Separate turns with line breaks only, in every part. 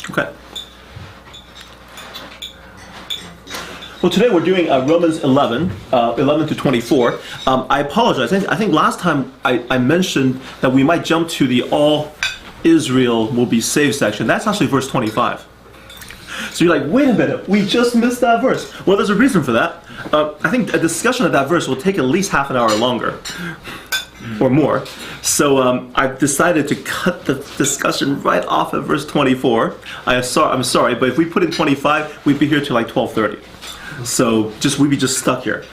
Okay. Well, today we're doing Romans 11, 11 to 24. I apologize. I think last time I mentioned that we might jump to the all Israel will be saved section. That's actually verse 25. So you're like, wait a minute, we just missed that verse. Well, there's a reason for that. I think a discussion of that verse will take at least half an hour longer. Or more. So I've decided to cut the discussion right off at verse 24. I'm sorry, but if we put in 25, we'd be here till like 12:30. So we'd be just stuck here.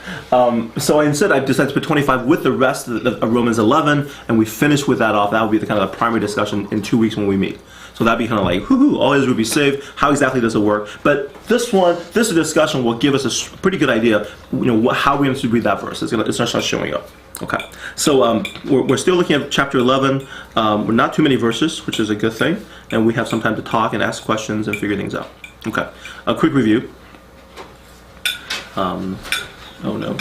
So instead, I've decided to put 25 with the rest of Romans 11, and we finish with that off. That will be the kind of the primary discussion in 2 weeks when we meet. So that'd be kind of like, whoo-hoo, all Israel will be saved. How exactly does it work? But this discussion will give us a pretty good idea, how we're going to read that verse. It's going to start showing up. Okay. So we're still looking at chapter 11. We're not too many verses, which is a good thing, and we have some time to talk and ask questions and figure things out. Okay. A quick review. Oh no.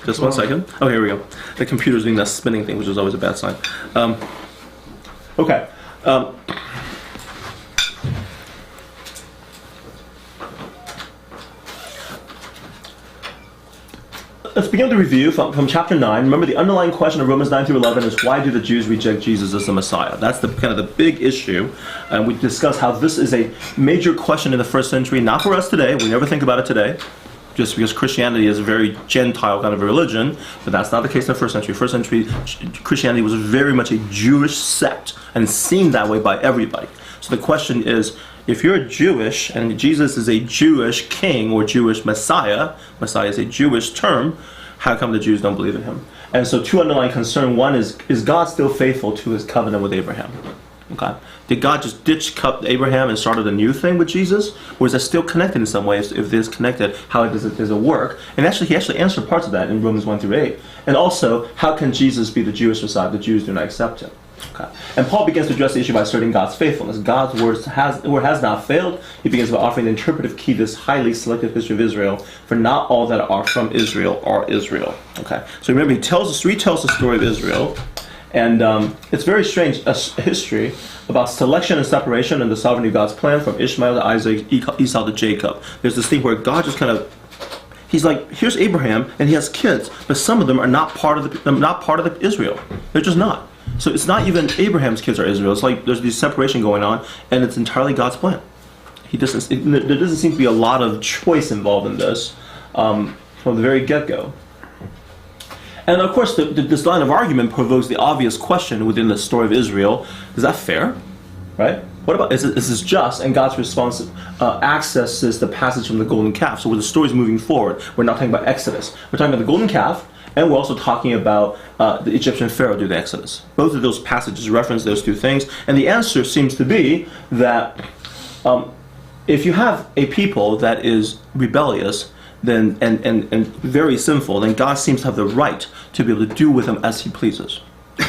Just 1 second. Oh, here we go. The computer's doing that spinning thing, which is always a bad sign. Okay. Let's begin the review from chapter 9. Remember, the underlying question of Romans 9 through 11 is, why do the Jews reject Jesus as the Messiah? That's the kind of the big issue. And we discuss how this is a major question in the first century, not for us today. We never think about it today, just because Christianity is a very Gentile kind of a religion. But that's not the case in the first century. First century Christianity was very much a Jewish sect and seen that way by everybody. So the question is, if you're Jewish and Jesus is a Jewish king or Jewish Messiah is a Jewish term, how come the Jews don't believe in him? And so two underlying concerns. One is God still faithful to his covenant with Abraham? Okay. Did God just ditch Abraham and started a new thing with Jesus? Or is that still connected in some ways? If it is connected, how does it work? And he actually answered parts of that in Romans 1 through 8. And also, how can Jesus be the Jewish Messiah? The Jews do not accept him. Okay. And Paul begins to address the issue by asserting God's faithfulness. God's word has not failed. He begins by offering the interpretive key to this highly selective history of Israel, for not all that are from Israel are Israel. Okay. So remember, he retells the story of Israel, and it's very strange, a history about selection and separation and the sovereignty of God's plan from Ishmael to Isaac, Esau to Jacob. There's this thing where God just kind of, he's like, here's Abraham, and he has kids, but some of them are not part of the Israel. They're just not. So it's not even Abraham's kids are Israel. It's like there's this separation going on, and it's entirely God's plan. There doesn't seem to be a lot of choice involved in this from the very get-go. And of course, this line of argument provokes the obvious question within the story of Israel: is that fair? Right? What about is this just? And God's response accesses the passage from the golden calf. So when the story is moving forward, we're not talking about Exodus. We're talking about the golden calf. And we're also talking about the Egyptian Pharaoh during the Exodus. Both of those passages reference those two things. And the answer seems to be that if you have a people that is rebellious and very sinful, then God seems to have the right to be able to do with them as he pleases.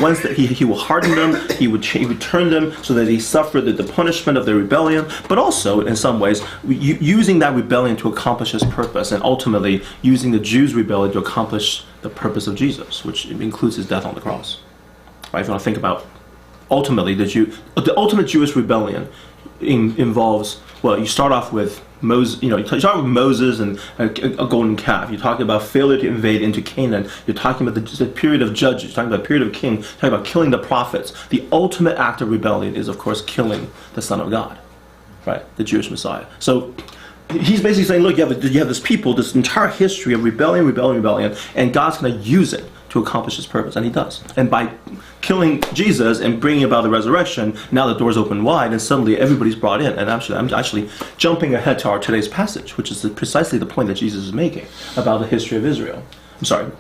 Once that he will harden them, he would turn them so that they suffer the punishment of their rebellion, but also in some ways using that rebellion to accomplish his purpose, and ultimately using the Jews' rebellion to accomplish the purpose of Jesus, which includes his death on the cross. Right? If you want to think about ultimately the ultimate Jewish rebellion involves, well, you start off with Moses, you start with Moses and a golden calf. You're talking about failure to invade into Canaan. You're talking about the period of judges. You're talking about the period of king. You're talking about killing the prophets. The ultimate act of rebellion is, of course, killing the Son of God, right? The Jewish Messiah. So he's basically saying, look, you have this people, this entire history of rebellion, and God's going to use it to accomplish his purpose, and he does. And by killing Jesus and bringing about the resurrection, now the doors open wide, and suddenly everybody's brought in. And I'm actually jumping ahead to our today's passage, which is precisely the point that Jesus is making about the history of Israel. I'm sorry,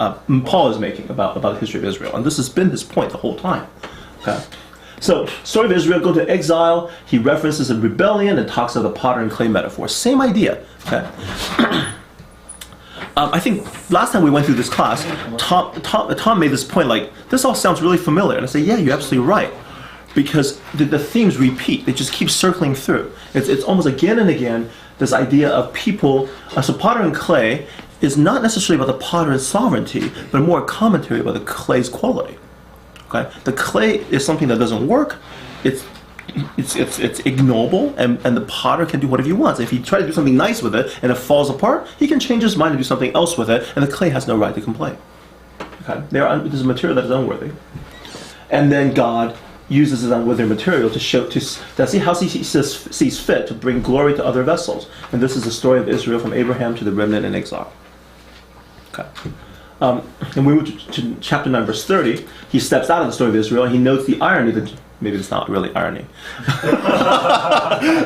Paul is making about the history of Israel, and this has been his point the whole time. Okay. So, story of Israel, go to exile. He references a rebellion and talks of the potter and clay metaphor. Same idea. Okay. I think last time we went through this class, Tom made this point like, this all sounds really familiar. And I say, yeah, you're absolutely right. Because the themes repeat. They just keep circling through. It's almost again and again this idea of people. So potter and clay is not necessarily about the potter's sovereignty, but more a commentary about the clay's quality. Okay? The clay is something that doesn't work. It's it's ignoble, and the potter can do whatever he wants. If he tries to do something nice with it and it falls apart, he can change his mind and do something else with it, and the clay has no right to complain. Okay, there's a material that is unworthy, and then God uses this unworthy material to see how he sees fit to bring glory to other vessels. And this is the story of Israel from Abraham to the remnant in exile. Okay. And we move to chapter 9, verse 30. He steps out of the story of Israel, and he notes the irony that maybe it's not really irony.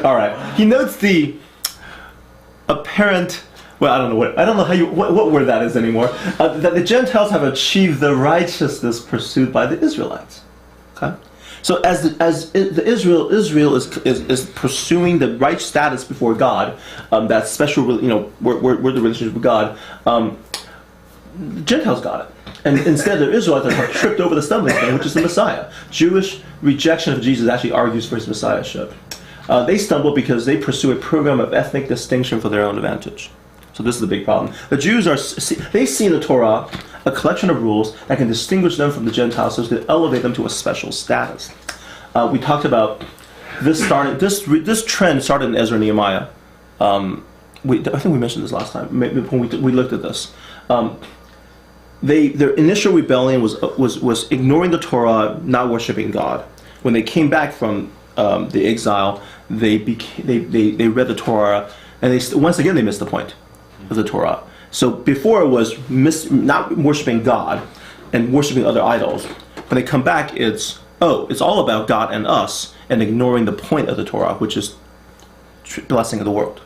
All right. He notes the apparent. Well, I don't know what word that is anymore. That the Gentiles have achieved the righteousness pursued by the Israelites. Okay. So Israel is pursuing the right status before God, that special, we're the relationship with God. The Gentiles got it. And instead, the Israelites are tripped over the stumbling stone, which is the Messiah. Jewish rejection of Jesus actually argues for his messiahship. They stumble because they pursue a program of ethnic distinction for their own advantage. So this is the big problem. The Jews they see in the Torah a collection of rules that can distinguish them from the Gentiles, so as to elevate them to a special status. We talked about this trend started in Ezra and Nehemiah. I think we mentioned this last time when we looked at this. Their initial rebellion was ignoring the Torah, not worshiping God. When they came back from the exile, they read the Torah, and once again they missed the point of the Torah. So before it was not worshiping God and worshiping other idols. When they come back, it's all about God and us, and ignoring the point of the Torah, which is blessing of the world.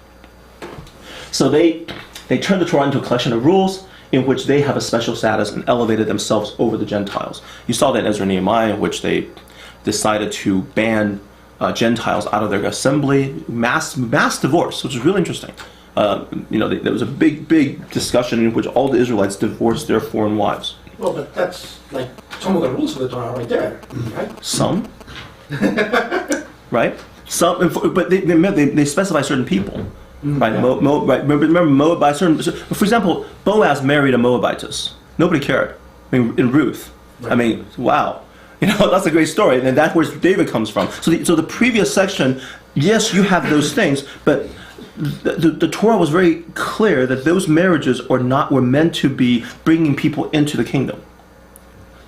So they turned the Torah into a collection of rules in which they have a special status and elevated themselves over the Gentiles. You saw that in Ezra and Nehemiah, in which they decided to ban Gentiles out of their assembly, mass divorce, which is really interesting. There was a big discussion in which all the Israelites divorced their foreign wives.
Well, but that's like some of the rules of the Torah right there, right?
Some, right? Some, but they specify certain people, right?
Yeah.
Remember Moab for example, Boaz married a Moabitess. Nobody cared. I mean, in Ruth. Right. I mean, wow. That's a great story, and that's where David comes from. So the previous section, yes, you have those things, but the Torah was very clear that those marriages were meant to be bringing people into the kingdom,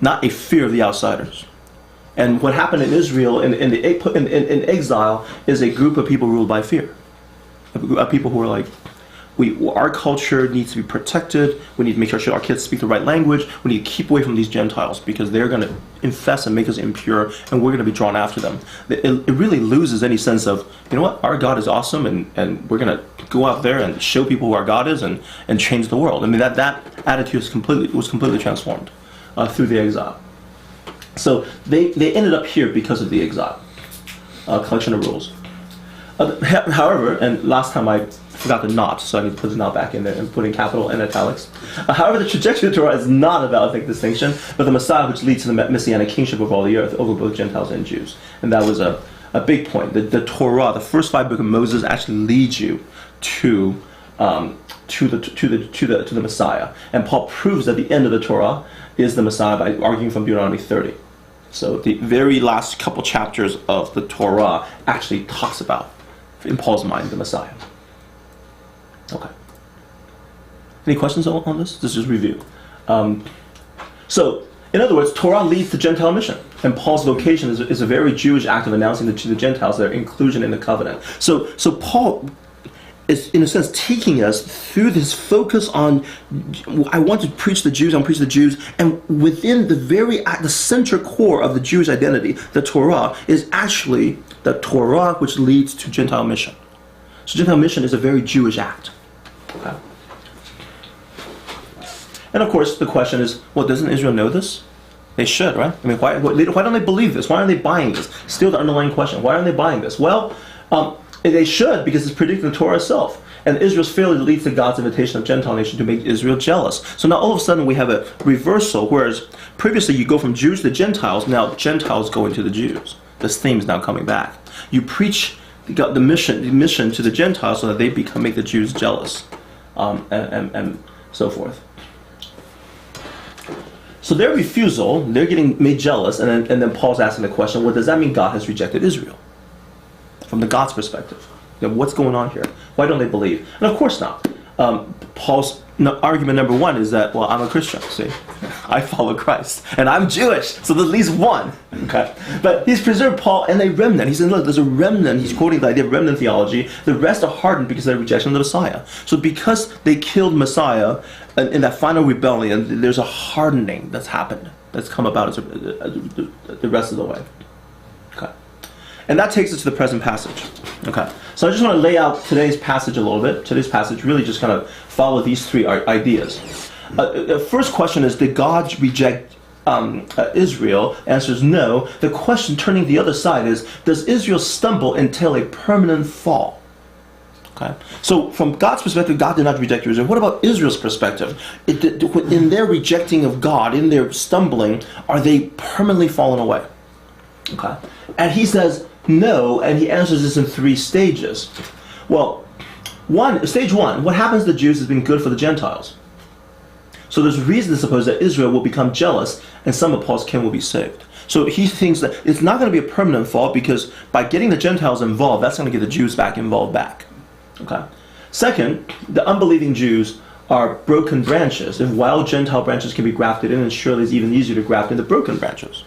not a fear of the outsiders. And what happened in Israel in exile is a group of people ruled by fear, people who are like, our culture needs to be protected. We need to make sure our kids speak the right language. We need to keep away from these Gentiles because they're going to infest and make us impure, and we're going to be drawn after them. It really loses any sense of, our God is awesome, and we're going to go out there and show people who our God is and change the world. I mean, that attitude was completely transformed through the exile. So they ended up here because of the exile, collection of rules. However, and last time I forgot the not, so I need to put the not back in there and put in capital and italics. However, the trajectory of the Torah is not about ethnic distinction, but the Messiah, which leads to the messianic kingship of all the earth over both Gentiles and Jews. And that was a big point. The Torah, the first 5 books of Moses, actually leads you to the Messiah. And Paul proves that the end of the Torah is the Messiah by arguing from Deuteronomy 30. So the very last couple chapters of the Torah actually talks about, in Paul's mind, the Messiah. Okay. Any questions on this? This is review. So, in other words, Torah leads to Gentile mission, and Paul's vocation is a very Jewish act of announcing to the Gentiles their inclusion in the covenant. So Paul is, in a sense, taking us through this focus on, I want to preach the Jews, I want to preach the Jews, and within the center core of the Jewish identity, the Torah, is actually the Torah which leads to Gentile mission. So Gentile mission is a very Jewish act. Okay. And of course, the question is, well, doesn't Israel know this? They should, right? I mean, why don't they believe this? Why aren't they buying this? Still the underlying question, why aren't they buying this? Well, they should, because it's predicted in the Torah itself. And Israel's failure leads to God's invitation of Gentile nation to make Israel jealous. So now all of a sudden we have a reversal, whereas previously you go from Jews to Gentiles, now Gentiles go into the Jews. This theme is now coming back. You preach the mission to the Gentiles so that they make the Jews jealous, and so forth. So their refusal, they're getting made jealous, and then Paul's asking the question, well, does that mean God has rejected Israel? from the God's perspective. What's going on here? Why don't they believe? And of course not. Paul's argument number one is that, well, I'm a Christian, see? I follow Christ. And I'm Jewish, so there's at least one. Okay? But he's preserved Paul and a remnant. He said, look, there's a remnant. He's quoting the idea of remnant theology. The rest are hardened because of their rejection of the Messiah. So because they killed Messiah in that final rebellion, there's a hardening that's happened, that's come about the rest of the way. Okay. And that takes us to the present passage. Okay. So I just want to lay out today's passage a little bit. Today's passage really just kind of follow these three ideas. The first question is, did God reject Israel? Answer is no. The question turning the other side is, does Israel stumble until a permanent fall? Okay. So from God's perspective, God did not reject Israel. What about Israel's perspective? In their rejecting of God, in their stumbling, are they permanently fallen away? Okay. And he says no, and he answers this in three stages. Well, stage one, what happens to the Jews has been good for the Gentiles. So there's reason to suppose that Israel will become jealous and some of Paul's kin will be saved. So he thinks that it's not going to be a permanent fall because by getting the Gentiles involved, that's going to get the Jews involved back. Okay. Second, the unbelieving Jews are broken branches. If wild Gentile branches can be grafted in, and surely it's even easier to graft into broken branches.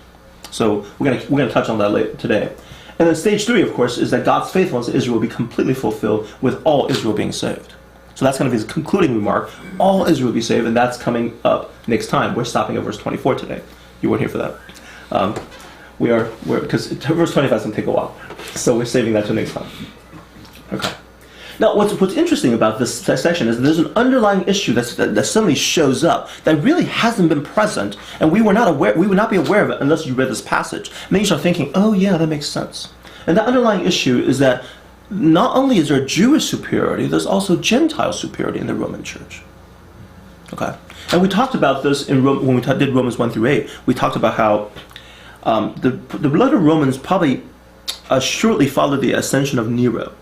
So we're going to touch on that later today. And then stage three, of course, is that God's faithfulness to Israel will be completely fulfilled with all Israel being saved. So that's going to be his concluding remark. All Israel will be saved, and that's coming up next time. We're stopping at verse 24 today. You weren't here for that. Because verse 25 is going to take a while. So we're saving that till next time. Okay. Now, what's interesting about this section is there's an underlying issue that suddenly shows up that really hasn't been present, and we would not be aware of it unless you read this passage. And then you start thinking, oh yeah, that makes sense. And that underlying issue is that not only is there Jewish superiority, there's also Gentile superiority in the Roman Church. Okay, and we talked about this when we did Romans 1 through 8. We talked about how the letter of Romans probably shortly followed the ascension of Nero.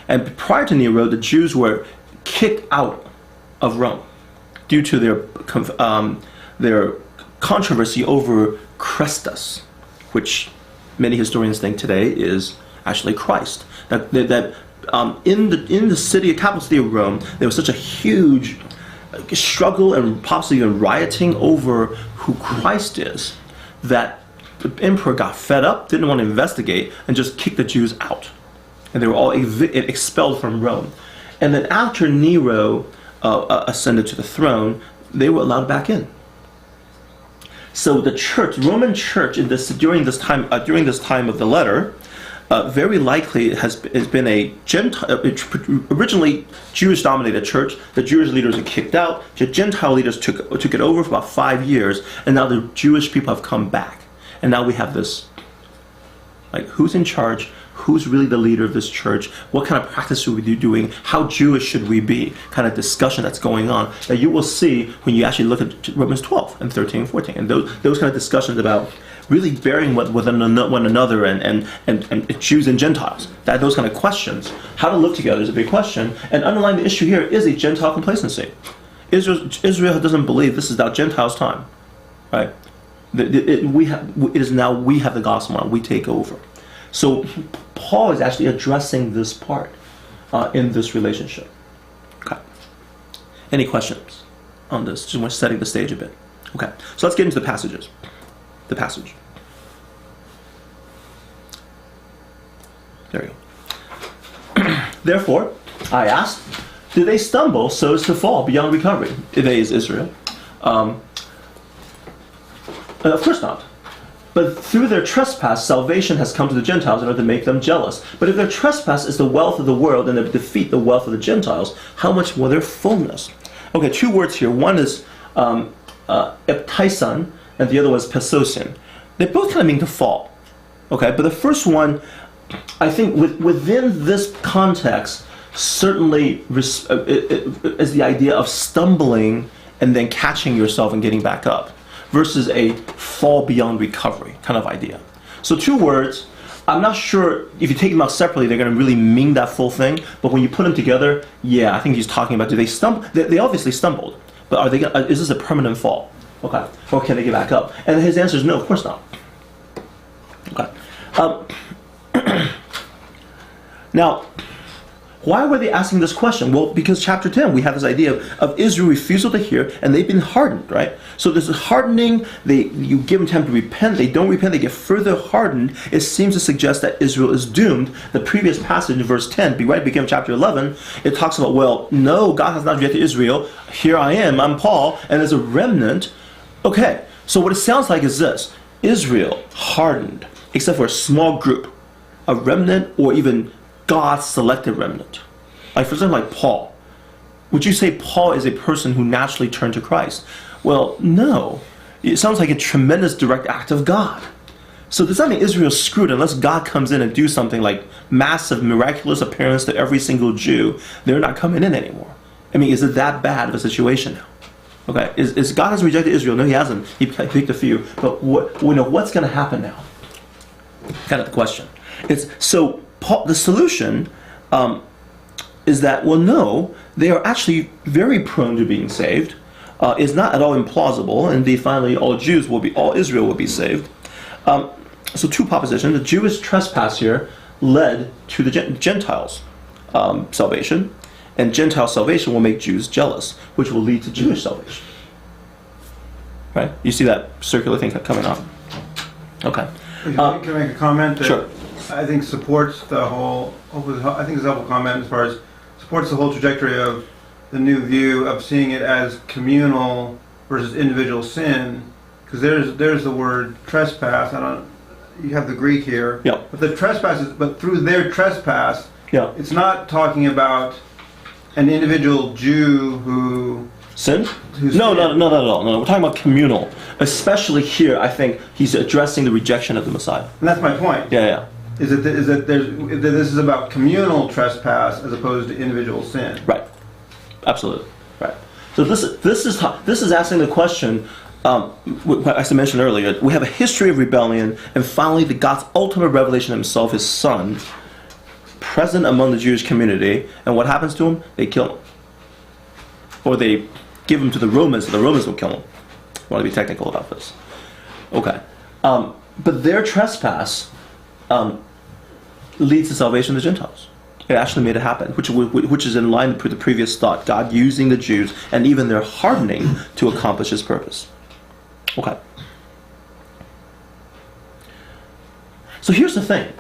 And prior to Nero, the Jews were kicked out of Rome due to their controversy over Christus, which many historians think today is actually Christ. That in the capital city of Rome, there was such a huge struggle and possibly even rioting over who Christ is that the emperor got fed up, didn't want to investigate, and just kicked the Jews out. And they were all expelled from Rome. And then after Nero ascended to the throne, they were allowed back in. So the Roman church, during this time of the letter, very likely has been a originally Jewish-dominated church. The Jewish leaders were kicked out. The Gentile leaders took it over for about 5 years, and now the Jewish people have come back. And now we have this, like, who's in charge? Who's really the leader of this church? What kind of practice should we be doing? How Jewish should we be? Kind of discussion that's going on that you will see when you actually look at Romans 12 and 13 and 14. And those kind of discussions about really bearing with one another and Jews and Gentiles. Those kind of questions. How to live together is a big question. And underlying the issue here is a Gentile complacency. Israel doesn't believe this is now Gentiles' time. Right? It is now we have the gospel now. We take over. So Paul is actually addressing this part in this relationship. Okay. Any questions on this? Just setting the stage a bit. Okay. So let's get into the passages. The passage. There you go. Therefore, I asked, do they stumble so as to fall beyond recovery? They is Israel. Of course not. But through their trespass, salvation has come to the Gentiles in order to make them jealous. But if their trespass is the wealth of the world and their defeat the wealth of the Gentiles, how much more their fullness? Okay, two words here. One is eptaisan, and the other one is pesosin. They both kind of mean to fall. Okay, but the first one, I think within this context, certainly is the idea of stumbling and then catching yourself and getting back up, versus a fall beyond recovery kind of idea. So two words, I'm not sure if you take them out separately, they're going to really mean that full thing, but when you put them together, yeah, I think he's talking about, do they stumble? They obviously stumbled, but is this a permanent fall? Okay, or can they get back up? And his answer is no, of course not. Okay. Now, why were they asking this question? Well, because chapter 10, we have this idea of Israel refusal to hear, and they've been hardened, right? So there's a hardening, you give them time to repent, they don't repent, they get further hardened. It seems to suggest that Israel is doomed. The previous passage in verse 10, beginning of chapter 11, it talks about, well, no, God has not rejected Israel. Here I am, I'm Paul, and there's a remnant. Okay, so what it sounds like is this: Israel hardened, except for a small group, a remnant, or even God's selected remnant. Like, for example, like Paul. Would you say Paul is a person who naturally turned to Christ? Well, no. It sounds like a tremendous direct act of God. So does that mean Israel's screwed unless God comes in and do something like massive, miraculous appearance to every single Jew? They're not coming in anymore. I mean, is it that bad of a situation now? Okay, is God has rejected Israel? No, he hasn't. He picked a few. But what's going to happen now? Kind of the question. The solution is that, well, no, they are actually very prone to being saved. It's not at all implausible, and finally all Israel will be saved. So two propositions. The Jewish trespass here led to the Gentiles' salvation, and Gentile salvation will make Jews jealous, which will lead to Jewish salvation. Right? You see that circular thing coming up. Okay.
Can I make a comment that
Sure.
I think supports the whole, I think it's a helpful comment as far as supports the whole trajectory of the new view of seeing it as communal versus individual sin, because there's the word trespass. You have the Greek here.
Yeah.
But through their trespass,
Yeah.
it's not talking about an individual Jew who
Sin?
Who's
No,
sin?
not at all. No, we're talking about communal. Especially here, I think he's addressing the rejection of the Messiah.
and that's my point.
Yeah.
Is that this is about communal trespass as opposed to individual sin.
Right. Absolutely. Right. So this is asking the question. As I mentioned earlier, we have a history of rebellion, and finally, God's ultimate revelation of Himself, His Son, present among the Jewish community. And what happens to him? They kill him, or they give him to the Romans, and the Romans will kill him. I want to be technical about this. Okay. But their trespass leads to salvation of the Gentiles. It actually made it happen, which is in line with the previous thought. God using the Jews and even their hardening to accomplish His purpose. Okay. So here's the thing.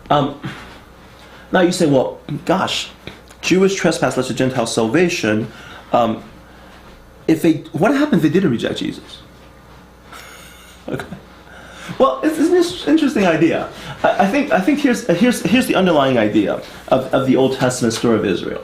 Now you say, well, gosh, Jewish trespass led to Gentile salvation. What happened if they didn't reject Jesus? Okay. Well, it's an interesting idea. I think here's the underlying idea of the Old Testament story of Israel.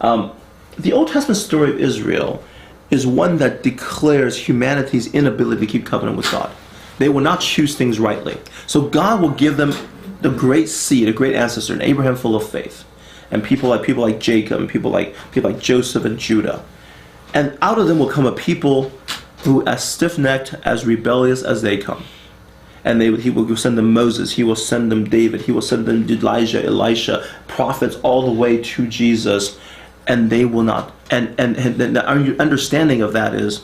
The Old Testament story of Israel is one that declares humanity's inability to keep covenant with God. They will not choose things rightly. So God will give them the great seed, a great ancestor, an Abraham full of faith, and people like Jacob, and people like Joseph and Judah. And out of them will come a people who as stiff-necked, as rebellious as they come. And he will send them Moses, he will send them David, he will send them Elijah, Elisha, prophets all the way to Jesus, and they will not. And our understanding of that is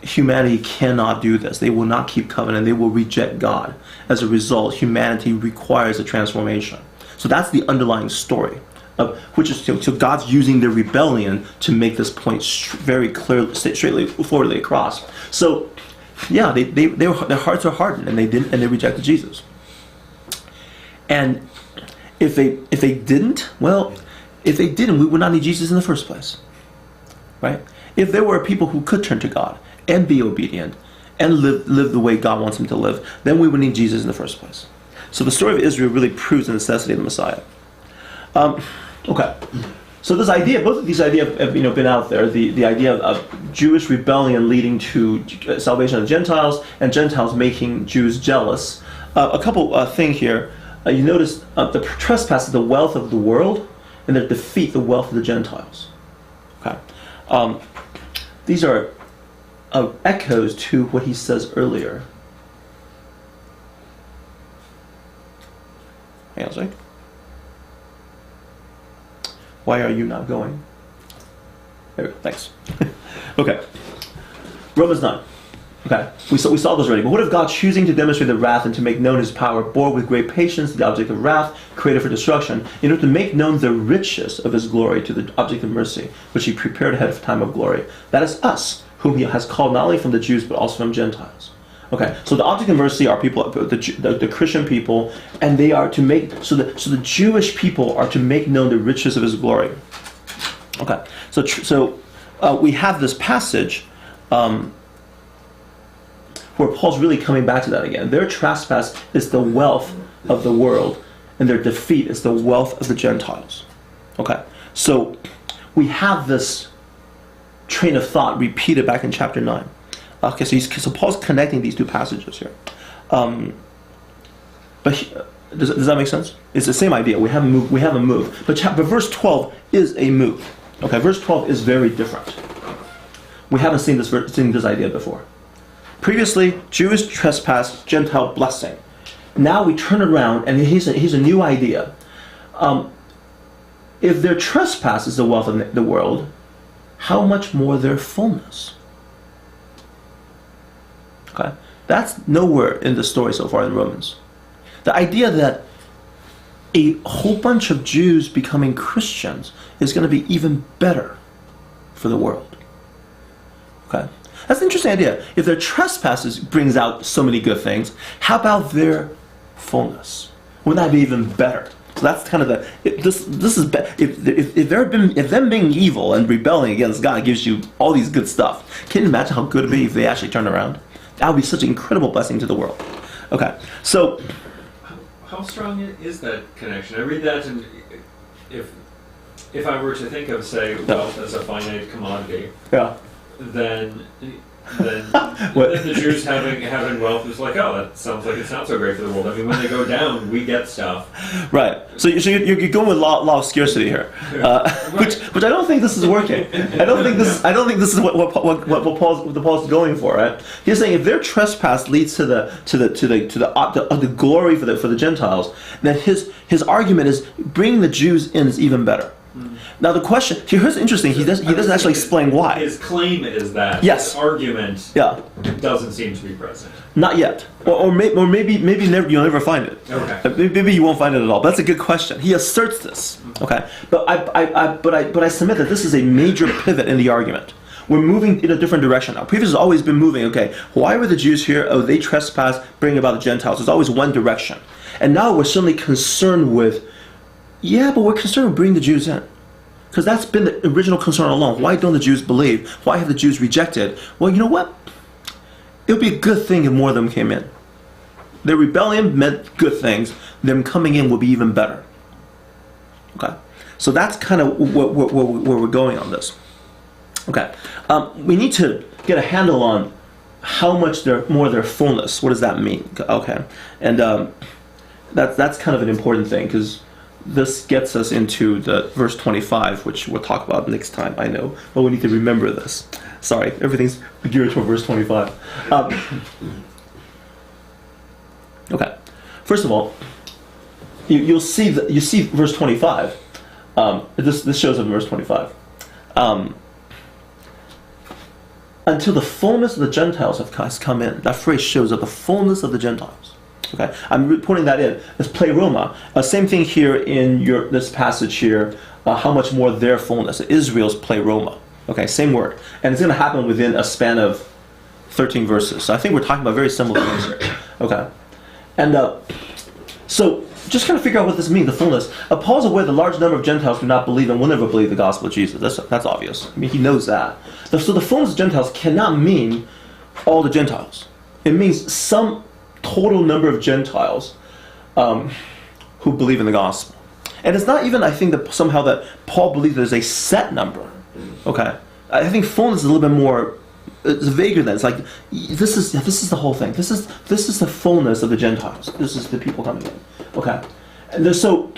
humanity cannot do this. They will not keep covenant. They will reject God. As a result, humanity requires a transformation. So that's the underlying story. Which is so God's using their rebellion to make this point very clearly, straightforwardly across. So, yeah, their hearts are hardened, and they rejected Jesus. And if they didn't, we would not need Jesus in the first place, right? If there were people who could turn to God and be obedient and live the way God wants them to live, then we would need Jesus in the first place. So the story of Israel really proves the necessity of the Messiah. Okay, so this idea, both of these ideas have been out there. The idea of Jewish rebellion leading to salvation of Gentiles, and Gentiles making Jews jealous. A couple things here. You notice the trespass is the wealth of the world, and the defeat the wealth of the Gentiles. Okay, these are echoes to what he says earlier. Hang on a second. Why are you not going? There we go, thanks. Okay. Romans 9. Okay, we saw this already. But what if God, choosing to demonstrate the wrath and to make known his power, bore with great patience the object of wrath, created for destruction, in order to make known the riches of his glory to the object of mercy, which he prepared ahead of time of glory? That is us, whom he has called not only from the Jews, but also from Gentiles. Okay, so the object of mercy are people, the Christian people, and they are to make, so the Jewish people are to make known the riches of his glory. Okay, so we have this passage, where Paul's really coming back to that again. Their trespass is the wealth of the world, and their defeat is the wealth of the Gentiles. Okay, so we have this train of thought repeated back in chapter 9. Okay, so Paul's connecting these two passages here. Does that make sense? It's the same idea. We have a move. But verse 12 is a move. Okay, verse 12 is very different. We haven't seen this idea before. Previously, Jewish trespass, Gentile blessing. Now we turn around, and here's a new idea. If their trespass is the wealth of the world, how much more their fullness? Okay, that's nowhere in the story so far in Romans. The idea that a whole bunch of Jews becoming Christians is going to be even better for the world. Okay, that's an interesting idea. If their trespasses brings out so many good things, how about their fullness? Wouldn't that be even better? So that's kind of this is if them being evil and rebelling against God gives you all these good stuff. Can you imagine how good it would be if they actually turn around? That would be such an incredible blessing to the world. Okay, so
how strong is that connection? I read that, and if I were to think of, say, wealth as a finite commodity, then the Jews having wealth is like, oh, that sounds like it's not so great for the world. I mean, when they go down, we get stuff.
Right. So you're going with law of scarcity here, which I don't think this is working. I don't think this is what Paul's going for. Right. He's saying if their trespass leads to the glory for the Gentiles, then his argument is bringing the Jews in is even better. Now the question here's interesting. He doesn't actually explain why.
His claim is that
yes.
His argument doesn't seem to be present.
Not yet, or maybe you'll never find it.
Okay.
Maybe you won't find it at all. That's a good question. He asserts this. Okay, but I submit that this is a major pivot in the argument. We're moving in a different direction now. Previously, has always been moving. Okay, why were the Jews here? Oh, they trespass, bring about the Gentiles. There's always one direction, and now we're suddenly concerned with. Yeah, but we're concerned with bringing the Jews in. Because that's been the original concern all along. Why don't the Jews believe? Why have the Jews rejected? Well, you know what? It would be a good thing if more of them came in. Their rebellion meant good things. Them coming in will be even better. Okay? So that's kind of where we're going on this. Okay. We need to get a handle on how much their fullness. What does that mean? Okay. And that's kind of an important thing, because this gets us into the verse 25, which we'll talk about next time, I know. But we need to remember this. Sorry, everything's geared toward verse 25. Okay. First of all, you see verse 25. This shows up in verse 25. Until the fullness of the Gentiles has come in. That phrase shows up, the fullness of the Gentiles. Okay, I'm putting that in. It's pleroma. Same thing here in this passage here. How much more their fullness? Israel's pleroma. Okay, same word, and it's going to happen within a span of 13 verses. So I think we're talking about very similar things here. Okay, and so just kind of figure out what this means. The fullness. Paul's aware the large number of Gentiles do not believe and will never believe the gospel of Jesus. That's obvious. I mean, he knows that. So the fullness of Gentiles cannot mean all the Gentiles. It means some total number of Gentiles who believe in the gospel. And it's not even, I think, that somehow that Paul believes there's a set number. Okay? I think fullness is a little bit more, it's vaguer than. It's like, this is the whole thing. This is the fullness of the Gentiles. This is the people coming in. Okay? And so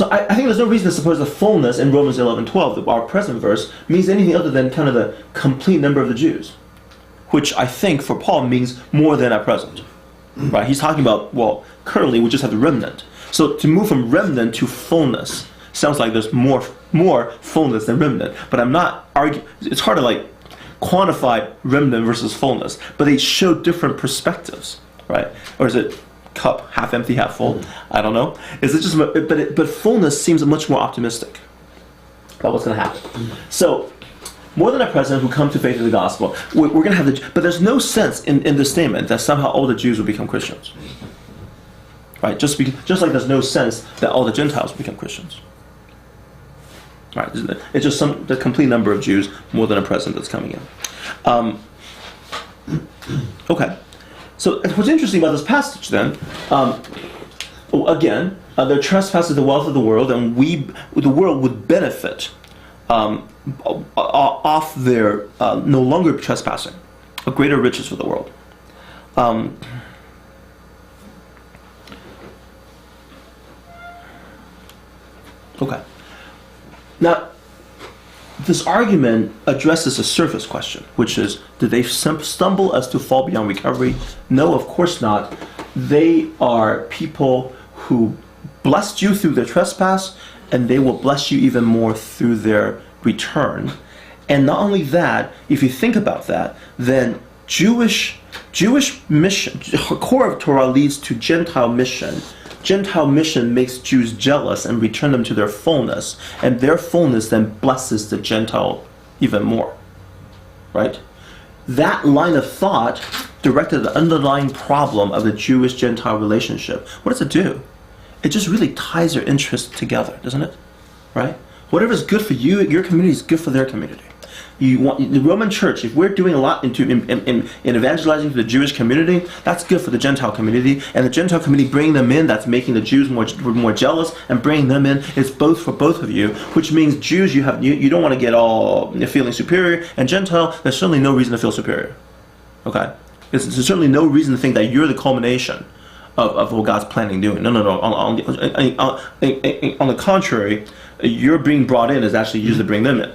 I think there's no reason to suppose the fullness in Romans 11:12, our present verse, means anything other than kind of the complete number of the Jews. Which I think, for Paul, means more than at present. Right? He's talking about, well, currently we just have the remnant. So to move from remnant to fullness sounds like there's more fullness than remnant. But I'm not arguing. It's hard to quantify remnant versus fullness, but they show different perspectives, right? Or is it cup half empty, half full? I don't know. Is it just? But fullness seems much more optimistic about what's going to happen. So, more than a president who come to faith in the gospel, we're going to have the. But there's no sense in the statement that somehow all the Jews will become Christians, right? Just like there's no sense that all the Gentiles will become Christians. Right, it's just the complete number of Jews more than a president that's coming in. Okay, so what's interesting about this passage then, again, their trespass is the wealth of the world, and the world would benefit off their no longer trespassing, a greater riches for the world. Okay. Now, this argument addresses a surface question, which is, did they stumble as to fall beyond recovery? No, of course not. They are people who blessed you through their trespass, and they will bless you even more through their return. And not only that, if you think about that, then Jewish mission, core of Torah leads to Gentile mission. Gentile mission makes Jews jealous and return them to their fullness, and their fullness then blesses the Gentile even more, right? That line of thought directed the underlying problem of the Jewish-Gentile relationship. What does it do? It just really ties their interests together, doesn't it? Right? Whatever is good for you, your community is good for their community. You want the Roman Church. If we're doing a lot in evangelizing to the Jewish community, that's good for the Gentile community. And the Gentile community, bringing them in, that's making the Jews more jealous, and bringing them in is both for both of you. Which means Jews, you don't want to get all feeling superior, and Gentile, there's certainly no reason to feel superior. Okay, there's certainly no reason to think that you're the culmination of what God's planning doing. No. On the contrary, you're being brought in is actually used to bring them in.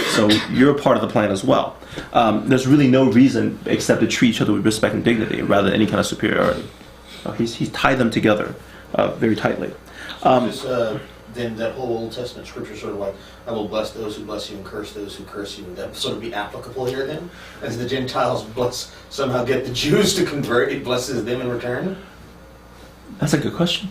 So you're a part of the plan as well. There's really no reason except to treat each other with respect and dignity rather than any kind of superiority. He's tied them together very tightly.
Then that whole Old Testament scripture sort of like, I will bless those who bless you and curse those who curse you. Would that sort of be applicable here then? As the Gentiles somehow get the Jews to convert, it blesses them in return?
That's a good question.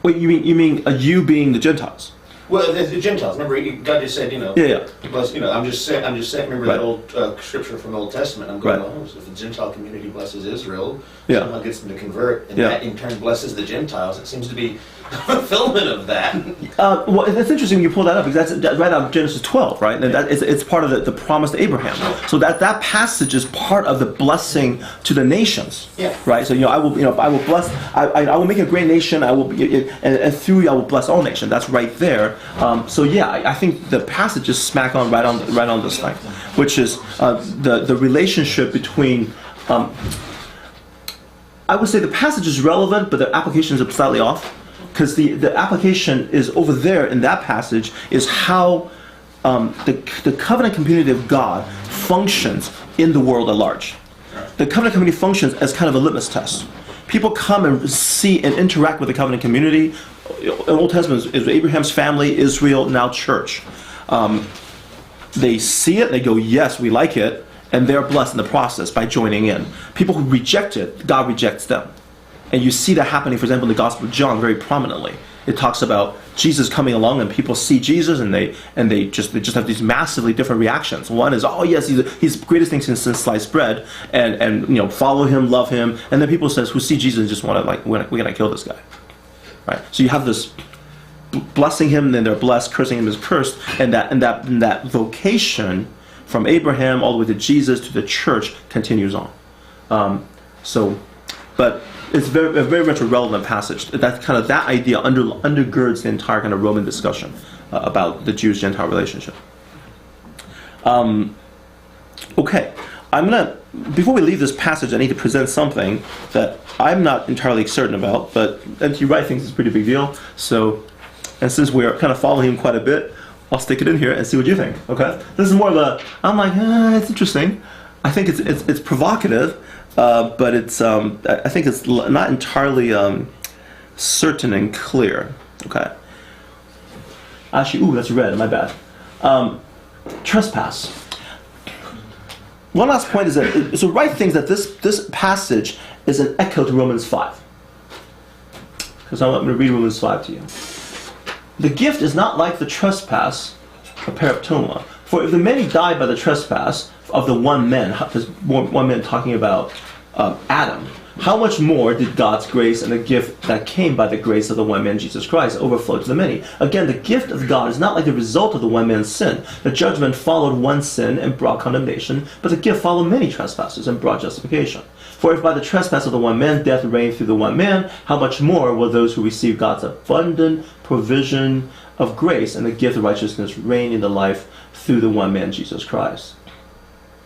Wait, you mean you being the Gentiles?
Well, the Gentiles. Remember, God just said,
Yeah.
bless. I'm just saying. Remember
Right.
that old scripture from the Old Testament. I'm going,
Right.
well, if the Gentile community blesses Israel,
Yeah.
somehow gets them to convert, and
Yeah.
that in turn blesses the Gentiles. It seems to be a fulfillment of that.
Well, it's interesting you pull that up because that's right out of Genesis 12, right? And it's part of the promise to Abraham. So that passage is part of the blessing to the nations,
Yeah.
right? So I will bless. I will make a great nation. I will be, and through you I will bless all nations. That's right there. So yeah, I think the passage is smack on right on this thing, which is the relationship between. I would say the passage is relevant, but the application is slightly off. Because the application is over there in that passage is how the covenant community of God functions in the world at large. The covenant community functions as kind of a litmus test. People come and see and interact with the covenant community. In the Old Testament is Abraham's family, Israel, now church. They see it, they go, yes, we like it, and they're blessed in the process by joining in. People who reject it, God rejects them. And you see that happening, for example, in the Gospel of John very prominently. It talks about Jesus coming along, and people see Jesus, and they just have these massively different reactions. One is, oh yes, he's the greatest thing since sliced bread, and follow him, love him. And then people who see Jesus and just want to we're gonna kill this guy, right? So you have this blessing him, and then they're blessed, cursing him is cursed, and that vocation from Abraham all the way to Jesus to the church continues on. But it's very much a relevant passage. That idea undergirds the entire kind of Roman discussion about the Jews-Gentile relationship. Okay, before we leave this passage, I need to present something that I'm not entirely certain about, but N.T. Wright thinks it's a pretty big deal. So, and since we're kind of following him quite a bit, I'll stick it in here and see what you think. Okay, this is more of I'm like, it's interesting. I think it's provocative. But I think it's not entirely certain and clear. Okay. Actually, ooh, that's red. My bad. Trespass. One last point is that so Wright thinks that this passage is an echo to Romans 5. Because I'm going to read Romans 5 to you. The gift is not like the trespass of paraptoma. For if the many died by the trespass of the one man, there's one man talking about Adam, how much more did God's grace and the gift that came by the grace of the one man Jesus Christ overflow to the many? Again, the gift of God is not like the result of the one man's sin. The judgment followed one sin and brought condemnation, but the gift followed many trespasses and brought justification. For if by the trespass of the one man death reigned through the one man, how much more will those who receive God's abundant provision of grace and the gift of righteousness reign in the life through the one man Jesus Christ?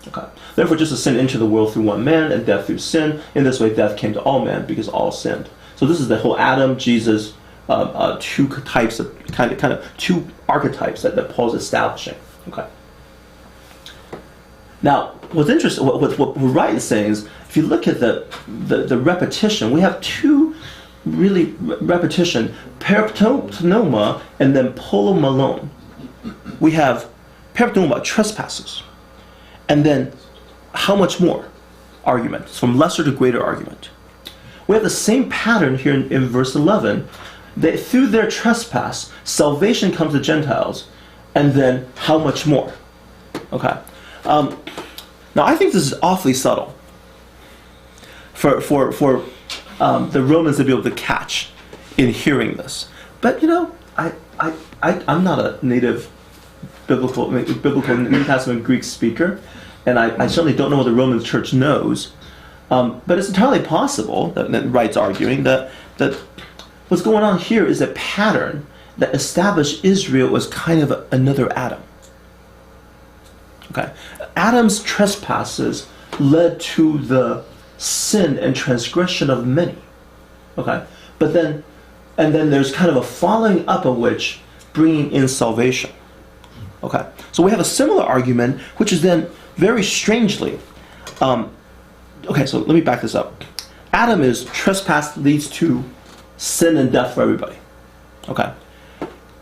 Okay. Therefore, just as sin entered the world through one man, and death through sin, in this way death came to all men because all sinned. So this is the whole Adam, Jesus, two types of kind of two archetypes that Paul's establishing. Okay. Now, what's interesting, what Wright is saying is, if you look at the repetition, we have two really repetition, paraptonoma and then polomalone. We have paraptonoma, trespasses. And then, how much more? Argument. From lesser to greater argument. We have the same pattern here in verse 11. That through their trespass, salvation comes to Gentiles. And then, how much more? Okay. Now, I think this is awfully subtle for the Romans to be able to catch in hearing this. But, I'm not a native biblical New Testament Greek speaker, and I certainly don't know what the Roman Church knows. But it's entirely possible that Wright's arguing that what's going on here is a pattern that established Israel as kind of another Adam. Okay, Adam's trespasses led to the sin and transgression of many. Okay, but then there's kind of a following up of which bringing in salvation. Okay, so we have a similar argument, which is then very strangely. Okay, so let me back this up. Adam is trespass leads to sin and death for everybody. Okay,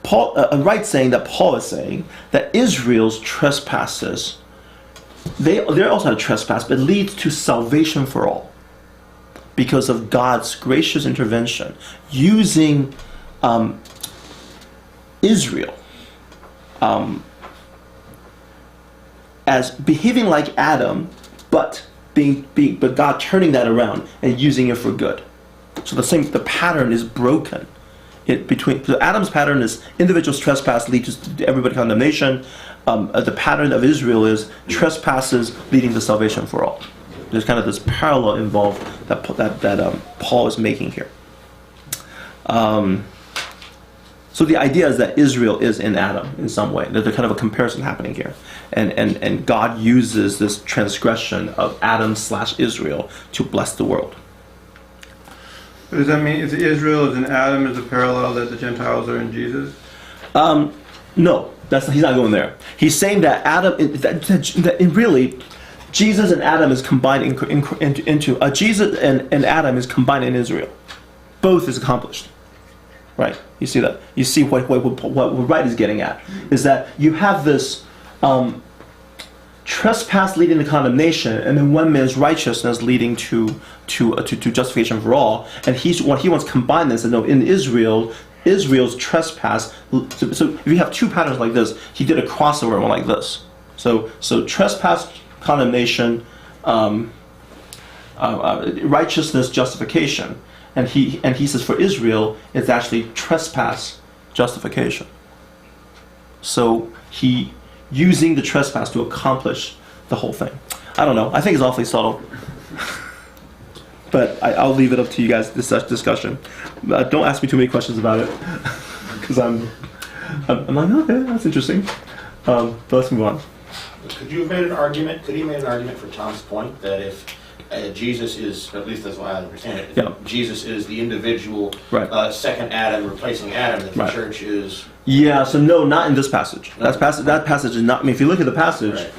Paul, Wright saying that Paul is saying that Israel's trespasses, they're also a trespass, but leads to salvation for all, because of God's gracious intervention using Israel as behaving like Adam, but but God turning that around and using it for good. So the pattern is broken. So Adam's pattern is individual's trespass leads to everybody condemnation. The pattern of Israel is trespasses leading to salvation for all. There's kind of this parallel involved that Paul is making here. So the idea is that Israel is in Adam in some way. There's kind of a comparison happening here. And God uses this transgression of Adam/Israel to bless the world.
Does that mean if Israel is in Adam is a parallel that the Gentiles are in Jesus?
No, he's not going there. He's saying that really, Jesus and Adam is combined into Jesus and Adam is combined in Israel. Both is accomplished. Right? You see that? You see what Wright is getting at is that you have this trespass leading to condemnation, and then one man's righteousness leading to justification for all. And what he wants to combine this, and no, in Israel's trespass. So if you have two patterns like this, he did a crossover one like this. So trespass, condemnation, righteousness, justification. And he says for Israel, it's actually trespass, justification. So he using the trespass to accomplish the whole thing. I don't know. I think it's awfully subtle. But I'll leave it up to you guys, this discussion. Don't ask me too many questions about it. Because I'm like, okay, that's interesting. But let's move on.
Could he have made an argument for Tom's point that if Jesus is, at least that's why I understand it, if Jesus is the individual second Adam replacing Adam, that the church is...
Yeah, so no, not in this passage. That passage is not, I mean, if you look at the passage,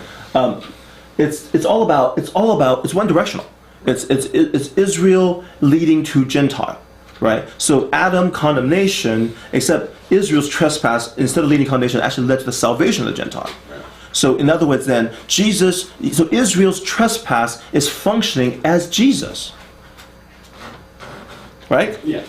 it's all about, it's one directional. It's Israel leading to Gentile, right? So Adam, condemnation, except Israel's trespass, instead of leading condemnation, actually led to the salvation of the Gentile. So in other words then, so Israel's trespass is functioning as Jesus. Right?
Yeah.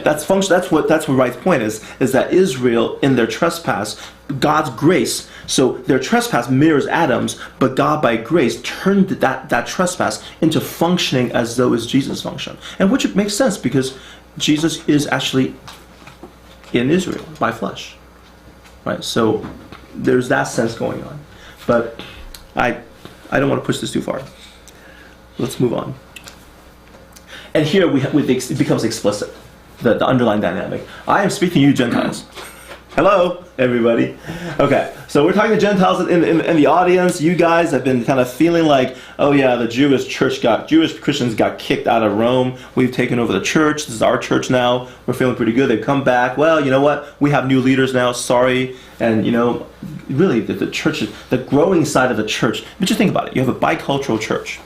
That's what Wright's point is that Israel in their trespass, God's grace, so their trespass mirrors Adam's, but God by grace turned that trespass into functioning as though it's Jesus' function. And which makes sense because Jesus is actually in Israel by flesh. Right? So there's that sense going on. But I don't want to push this too far. Let's move on. And here it becomes explicit, the underlying dynamic. I am speaking to you Gentiles. Hello, everybody. Okay, so we're talking to Gentiles in the audience. You guys have been kind of feeling like, oh yeah, the Jewish Christians got kicked out of Rome. We've taken over the church. This is our church now. We're feeling pretty good. They've come back. Well, you know what? We have new leaders now. Sorry. And, you know, really, the church, the growing side of the church, but just think about it. You have a bicultural church.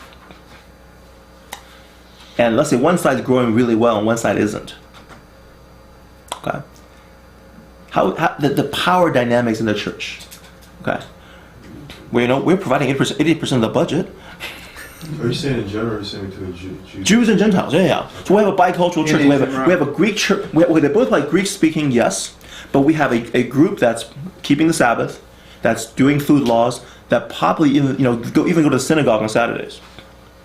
And let's say one side is growing really well and one side isn't. Okay. How the power dynamics in the church. Okay. Well, we're providing 80% of the budget.
Are you saying in general, or are you saying to the Jews?
Jews and Gentiles, yeah. So we have a bicultural church. We have a Greek church. They both like Greek speaking, yes, but we have a group that's keeping the Sabbath, that's doing food laws, that probably even go to the synagogue on Saturdays.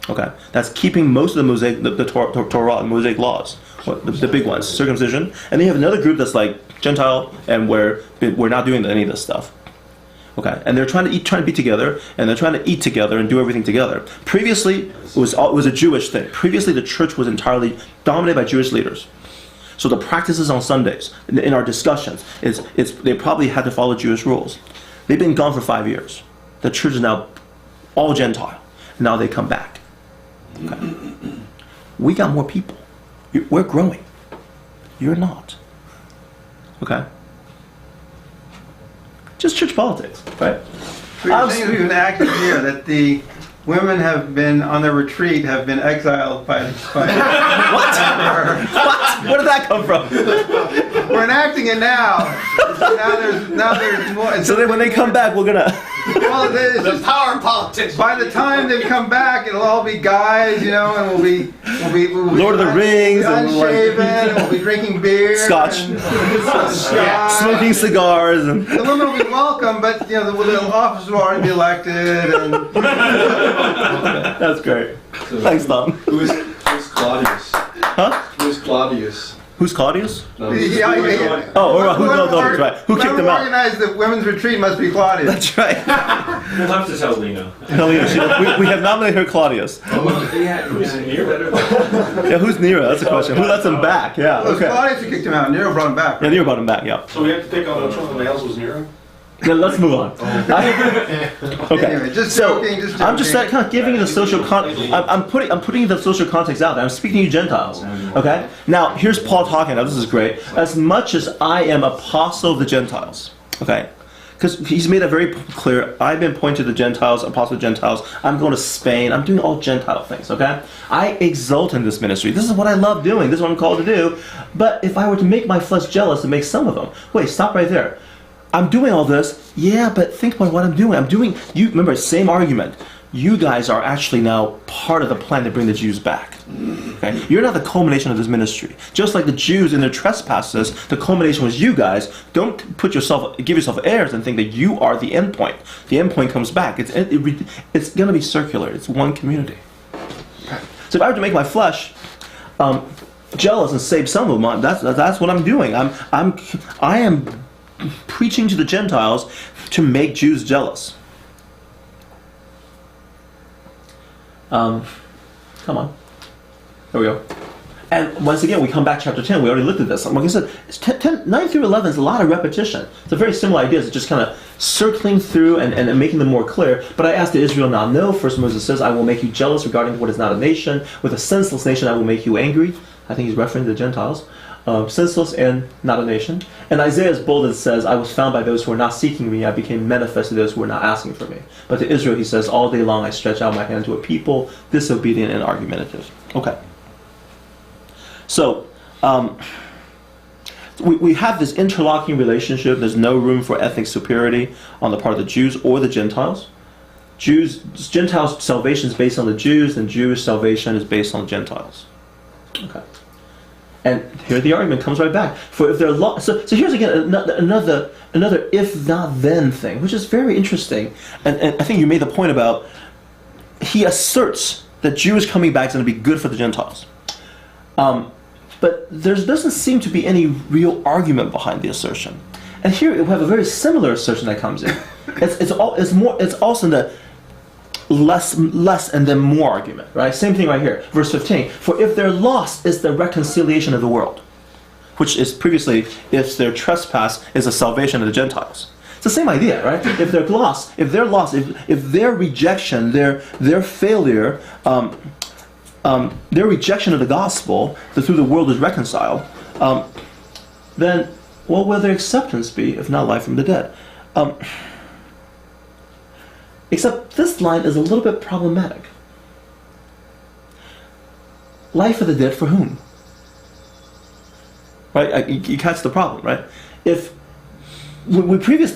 Okay, that's keeping most of the Mosaic, the Torah and Mosaic laws, the big ones, circumcision, and then you have another group that's like Gentile, and we're not doing any of this stuff. Okay, and they're trying to be together, and they're trying to eat together and do everything together. Previously, it was a Jewish thing. Previously, the church was entirely dominated by Jewish leaders. So the practices on Sundays, in our discussions, they probably had to follow Jewish rules. They've been gone for 5 years. The church is now all Gentile. Now they come back. Okay. We got more people. We're growing. You're not. Okay? Just church politics, right?
So you're saying we've been acting here that the women have been on their retreat, have been exiled by
What? What? Where did that come from?
We're enacting it now. Now there's more.
So then when they come back, we're gonna.
Well,
The power of politics.
by the time they come back, it'll all be guys, and we'll be
Lord of the Rings and
unshaven, and we'll be drinking beer,
Scotch.
and scotch.
Smoking cigars and.
The women will be welcome, but the officers will already be elected, and
That's great.
So
Thanks, Tom.
Who's Claudius?
Huh?
Who's Claudius?
Who's Claudius?
No,
Yeah.
Oh, that's right. Who kicked him out?
organized the women's retreat must be Claudius.
That's right.
We'll have to tell Lena.
We have nominated her Claudius.
Yeah, who's Nero?
Yeah, who's Nero? That's the question. Who lets him back? Yeah,
It was
okay.
Claudius who kicked him out. Nero brought him back.
Yeah, Nero brought him back, yeah.
So we have to pick on which one of the males was Nero?
Yeah, let's move on. Okay.
Anyway, just
So
joking, just
I'm just
joking.
kind of giving you the social I'm putting the social context out there. I'm speaking to you Gentiles. Okay. Now here's Paul talking. Now this is great. As much as I am apostle of the Gentiles. Okay. Because he's made it very clear. I've been pointing to the Gentiles, apostle of the Gentiles. I'm going to Spain. I'm doing all Gentile things. Okay. I exult in this ministry. This is what I love doing. This is what I'm called to do. But if I were to make my flesh jealous and make some of them, wait, stop right there. I'm doing all this, yeah, but think about what I'm doing. You remember, same argument. You guys are actually now part of the plan to bring the Jews back. Okay? You're not the culmination of this ministry. Just like the Jews in their trespasses, the culmination was you guys. Don't give yourself airs and think that you are the end point. The end point comes back. It's going to be circular. It's one community. So if I were to make my flesh jealous and save some of them, that's what I'm doing. I am preaching to the Gentiles to make Jews jealous. Come on. There we go. And once again, we come back to chapter 10. We already looked at this. Like I said, 9 through 11 is a lot of repetition. It's a very similar idea. It's just kind of circling through and making them more clear. But I asked Israel not know. First Moses says, I will make you jealous regarding what is not a nation. With a senseless nation, I will make you angry. I think he's referring to the Gentiles. Senseless and not a nation. And Isaiah is bold and says, I was found by those who were not seeking me. I became manifest to those who were not asking for me. But to Israel he says, all day long I stretch out my hand to a people disobedient and argumentative. Okay. So, we have this interlocking relationship. There's no room for ethnic superiority on the part of the Jews or the Gentiles. Gentiles' salvation is based on the Jews, and Jewish salvation is based on the Gentiles. Okay. And here the argument comes right back. For if they're so here's again another if not then thing, which is very interesting. And I think you made the point about he asserts that Jewish coming back is going to be good for the Gentiles. But there doesn't seem to be any real argument behind the assertion. And here we have a very similar assertion that comes in. It's also in the less and then more argument, right? Same thing right here, verse 15. For if their loss is the reconciliation of the world, which is previously if their trespass is the salvation of the Gentiles. It's the same idea, right? If their loss, if their rejection, their failure, their rejection of the gospel, through the world is reconciled, then what will their acceptance be if not life from the dead? Except this line is a little bit problematic. Life of the dead for whom? Right? You catch the problem, right? If the previous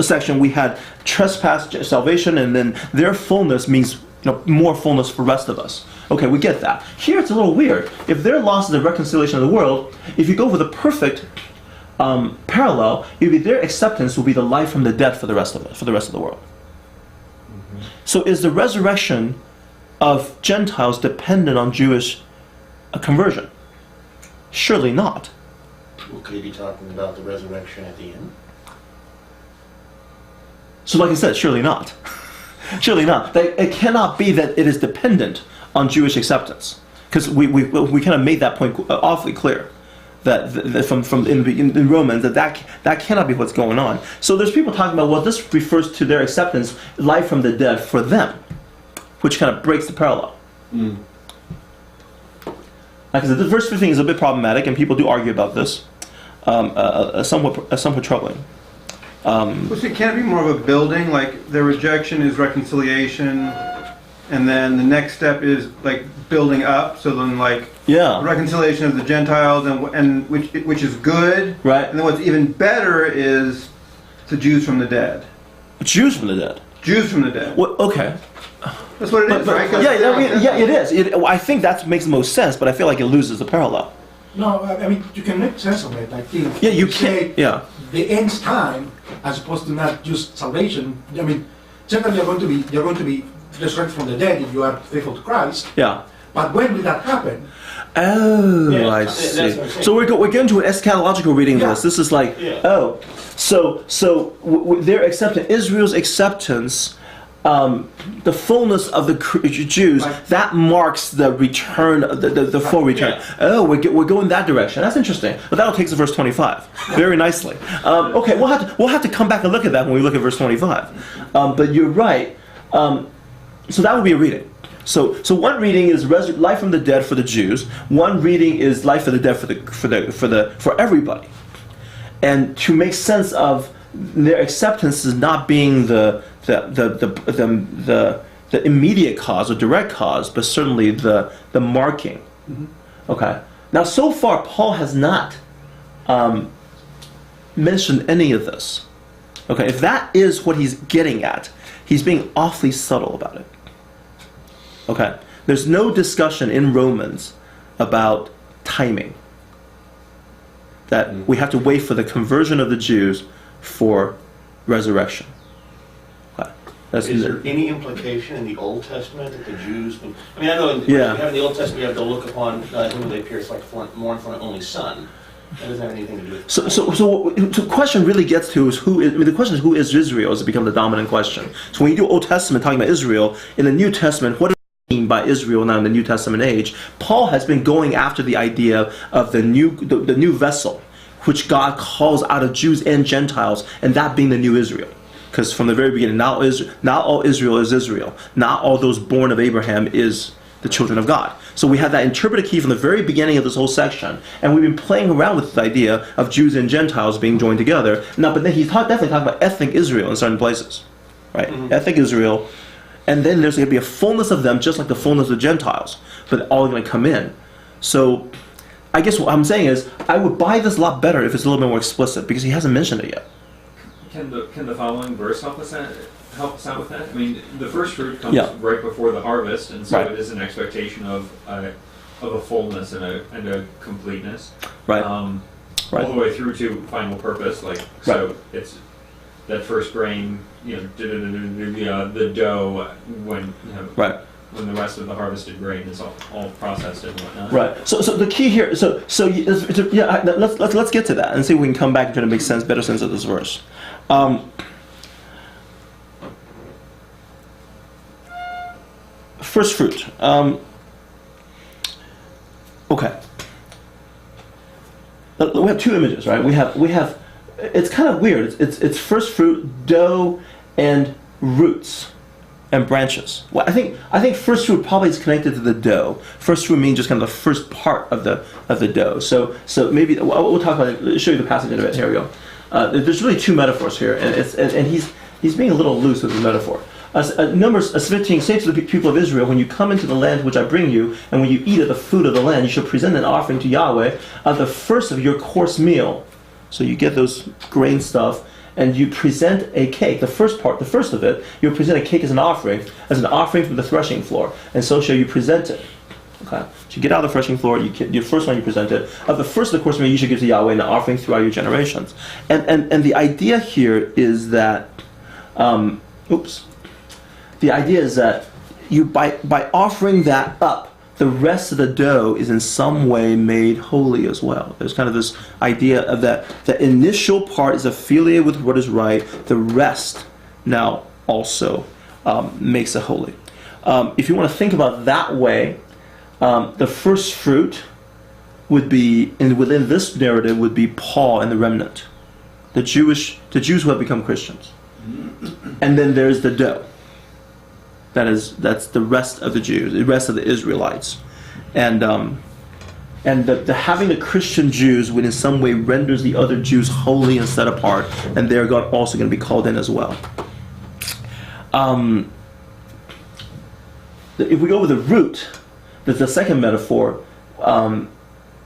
section we had trespass, salvation, and then their fullness means more fullness for the rest of us. Okay, we get that. Here it's a little weird. If their loss is the reconciliation of the world, if you go for the perfect parallel, their acceptance will be the life from the dead for the rest of it, for the rest of the world. So is the resurrection of Gentiles dependent on Jewish conversion? Surely not.
Well, could he be talking about the resurrection at the end?
So like I said, surely not. Surely not. It cannot be that it is dependent on Jewish acceptance. Because we kind of made that point awfully clear. That from in Romans that cannot be what's going on. So there's people talking about, well, this refers to their acceptance, life from the dead for them, which kind of breaks the parallel. Because the verse 15 is a bit problematic, and people do argue about this, somewhat troubling.
Well, see, can it be more of a building, like their rejection is reconciliation, and then the next step is like building up, so then like reconciliation of the Gentiles and which is good,
right?
And then what's even better is the Jews from the dead.
Jews from the dead.
Jews from the dead.
Well, okay.
That's what it is, right?
It is. I think that makes the most sense, but I feel like it loses the parallel.
No, I mean you can make sense of it. I think.
Yeah, you can. Yeah.
The end's time, as opposed to not just salvation. I mean, certainly you're going to be resurrected from the dead if you are faithful to Christ.
Yeah.
But when will that happen?
Oh,
Yeah,
I
that's
see.
what I'm saying.
So we're getting to an eschatological reading of this. This is like, their acceptance, Israel's acceptance, the fullness of the Jews,
right.
That marks the return, the full return.
Yeah.
Oh, we're going that direction. That's interesting. But that'll take us to verse 25 very nicely. Okay, we'll have to come back and look at that when we look at verse 25. But you're right. So that would be a reading. So one reading is life from the dead for the Jews. One reading is life from the dead for everybody. And to make sense of their acceptance as not being the immediate cause or direct cause, but certainly the marking. Mm-hmm. Okay. Now, so far, Paul has not mentioned any of this. Okay. If that is what he's getting at, he's being awfully subtle about it. Okay. There's no discussion in Romans about timing. That we have to wait for the conversion of the Jews for resurrection. Okay.
Is there any implication in the Old Testament that the Jews? I mean, I know we have in the Old Testament you have to look upon whom they pierce like mourn for an only son. That doesn't have anything to do with.
So the question really gets to is who is. I mean, the question is who is Israel has become the dominant question. So when you do Old Testament talking about Israel, in the New Testament, what do we mean by Israel now in the New Testament age? Paul has been going after the idea of the new vessel, which God calls out of Jews and Gentiles, and that being the new Israel. Because from the very beginning, not all Israel is Israel. Not all those born of Abraham is the children of God. So we have that interpretive key from the very beginning of this whole section, and we've been playing around with the idea of Jews and Gentiles being joined together. Now, but then he's definitely talking about ethnic Israel in certain places, right? Mm-hmm. Ethnic Israel, and then there's going to be a fullness of them, just like the fullness of Gentiles, but all going to come in. So I guess what I'm saying is, I would buy this a lot better if it's a little bit more explicit, because he hasn't mentioned it yet.
Can the following verse help us out with that? I mean, the first fruit comes
Yeah.
right before the harvest, and so
Right.
it is an expectation of a fullness and a completeness.
Right. Right.
All the way through to final purpose. Like so, it's that first grain. The dough when
Right.
when the rest of the harvested grain is all processed and whatnot.
Right. So the key here. Let's get to that and see if we can come back and try to make better sense of this verse. First fruit. Okay. We have two images, right? We have. It's kind of weird. It's first fruit, dough, and roots and branches. Well, I think first fruit probably is connected to the dough. First fruit means just kind of the first part of the dough. So maybe we'll talk about it. I'll show you the passage in a bit. Here we go. There's really two metaphors here, and he's being a little loose with the metaphor. Numbers 15, say to the people of Israel, when you come into the land which I bring you, and when you eat of the food of the land, you shall present an offering to Yahweh of the first of your course meal. So you get those grain stuff, and you present a cake. The first of it, you present a cake as an offering from the threshing floor, and so shall you present it. Okay. So you get out of the threshing floor, your first one you present it. Of the first of the course meal, you should give to Yahweh an offering throughout your generations. And the idea here is that, the idea is that you by offering that up, the rest of the dough is in some way made holy as well. There's kind of this idea of that the initial part is affiliated with what is right. The rest now also makes it holy. If you want to think about it that way, the first fruit would be, and within this narrative would be Paul and the remnant, the Jews who have become Christians, and then there's the dough. That's the rest of the Jews, the rest of the Israelites, and the having the Christian Jews would in some way renders the other Jews holy and set apart, and they're also going to be called in as well. If we go with the root, the second metaphor,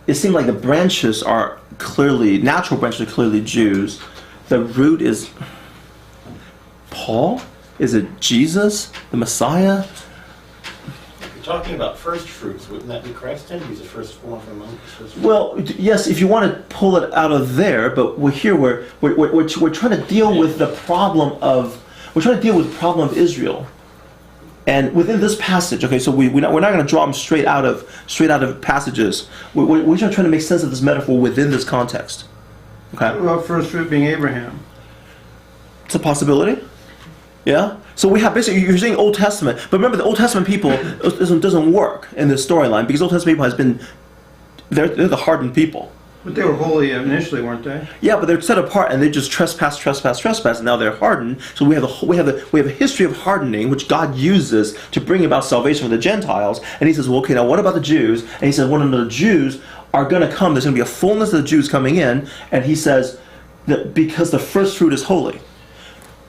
it seems like the branches are natural branches are clearly Jews. The root is Paul. Is it Jesus, the Messiah?
If you're talking about first fruits, wouldn't that be Christ then? He's the first born from among us.
Well, yes, if you want to pull it out of there, but we're trying to deal with the problem of Israel, and within this passage. Okay, so we're not going to draw them straight out of passages. We're trying to make sense of this metaphor within this context. Okay.
Well, first fruit being Abraham.
It's a possibility. Yeah? So we have basically, you're saying Old Testament, but remember the Old Testament people, this doesn't work in this storyline, because Old Testament people they're the hardened people.
But they were holy initially, weren't they?
Yeah, but they're set apart and they just trespass, and now they're hardened. So we have a history of hardening, which God uses to bring about salvation for the Gentiles. And he says, well, okay, now what about the Jews? And he says, well, no, the Jews are going to come. There's going to be a fullness of the Jews coming in. And he says that because the first fruit is holy.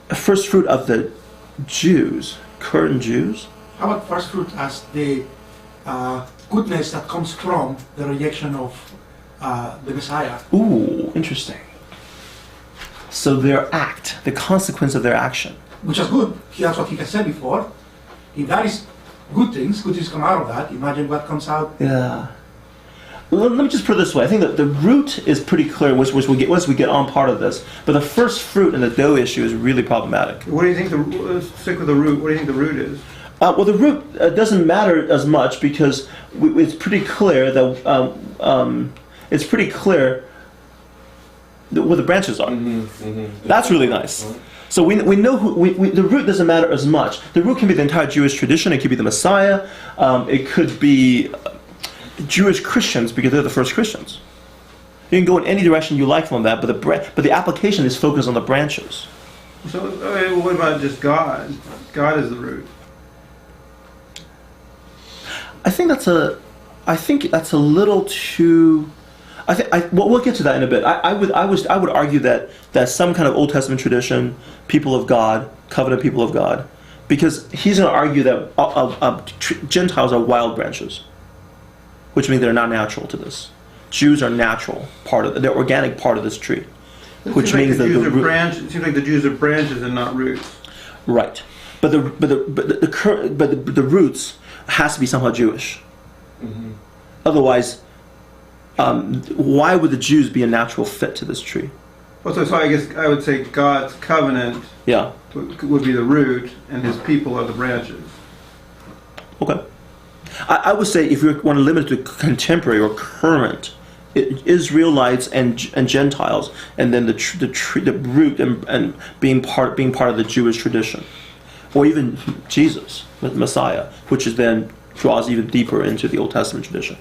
First fruit of the Jews, current Jews.
How about first fruit as the goodness that comes from the rejection of the Messiah?
Ooh, interesting. So their act, the consequence of their action.
Which is good. That's what he has said before. If that is good things come out of that, imagine what comes out.
Yeah. Let me just put it this way. I think that the root is pretty clear once we get on part of this. But the first fruit and the dough issue is really problematic.
What do you think stick with the root. What do you think the root is?
Well, the root doesn't matter as much because it's pretty clear that where the branches are. That's really nice. So we know the root doesn't matter as much. The root can be the entire Jewish tradition. It could be the Messiah. It could be Jewish Christians because they're the first Christians. You can go in any direction you like from that, but the application is focused on the branches.
So what about just God? God is the root.
I think that's a little too. We'll get to that in a bit. I would argue that some kind of Old Testament tradition, people of God, covenant people of God, because he's going to argue that Gentiles are wild branches, which means they're not natural to this. Jews are natural part of they're organic part of this tree, which
Seems like
means
the
that
Jews
the
are
root,
it seems like the Jews are branches and not roots.
right. But the roots has to be somehow Jewish. Otherwise, why would the Jews be a natural fit to this tree?
Well, so I guess I would say God's covenant
Yeah.
would be the root, and His people are the branches.
Okay. I would say if you want to limit it to contemporary or current, Israelites and Gentiles, and then the root and being part of the Jewish tradition, or even Jesus, the Messiah, which is then draws even deeper into the Old Testament tradition.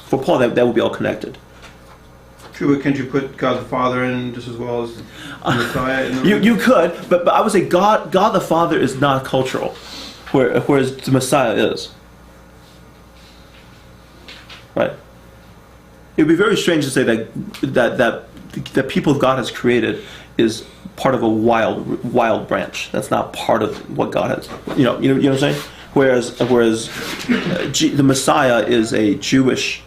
For Paul, that would be all connected.
True, but can't you put God the Father in just as well as the Messiah? In the
You could, but I would say God the Father is not cultural, whereas the Messiah is. Right. It would be very strange to say that the people God has created is part of a wild branch. That's not part of what God has. You know what I'm saying? Whereas the Messiah is a Jewish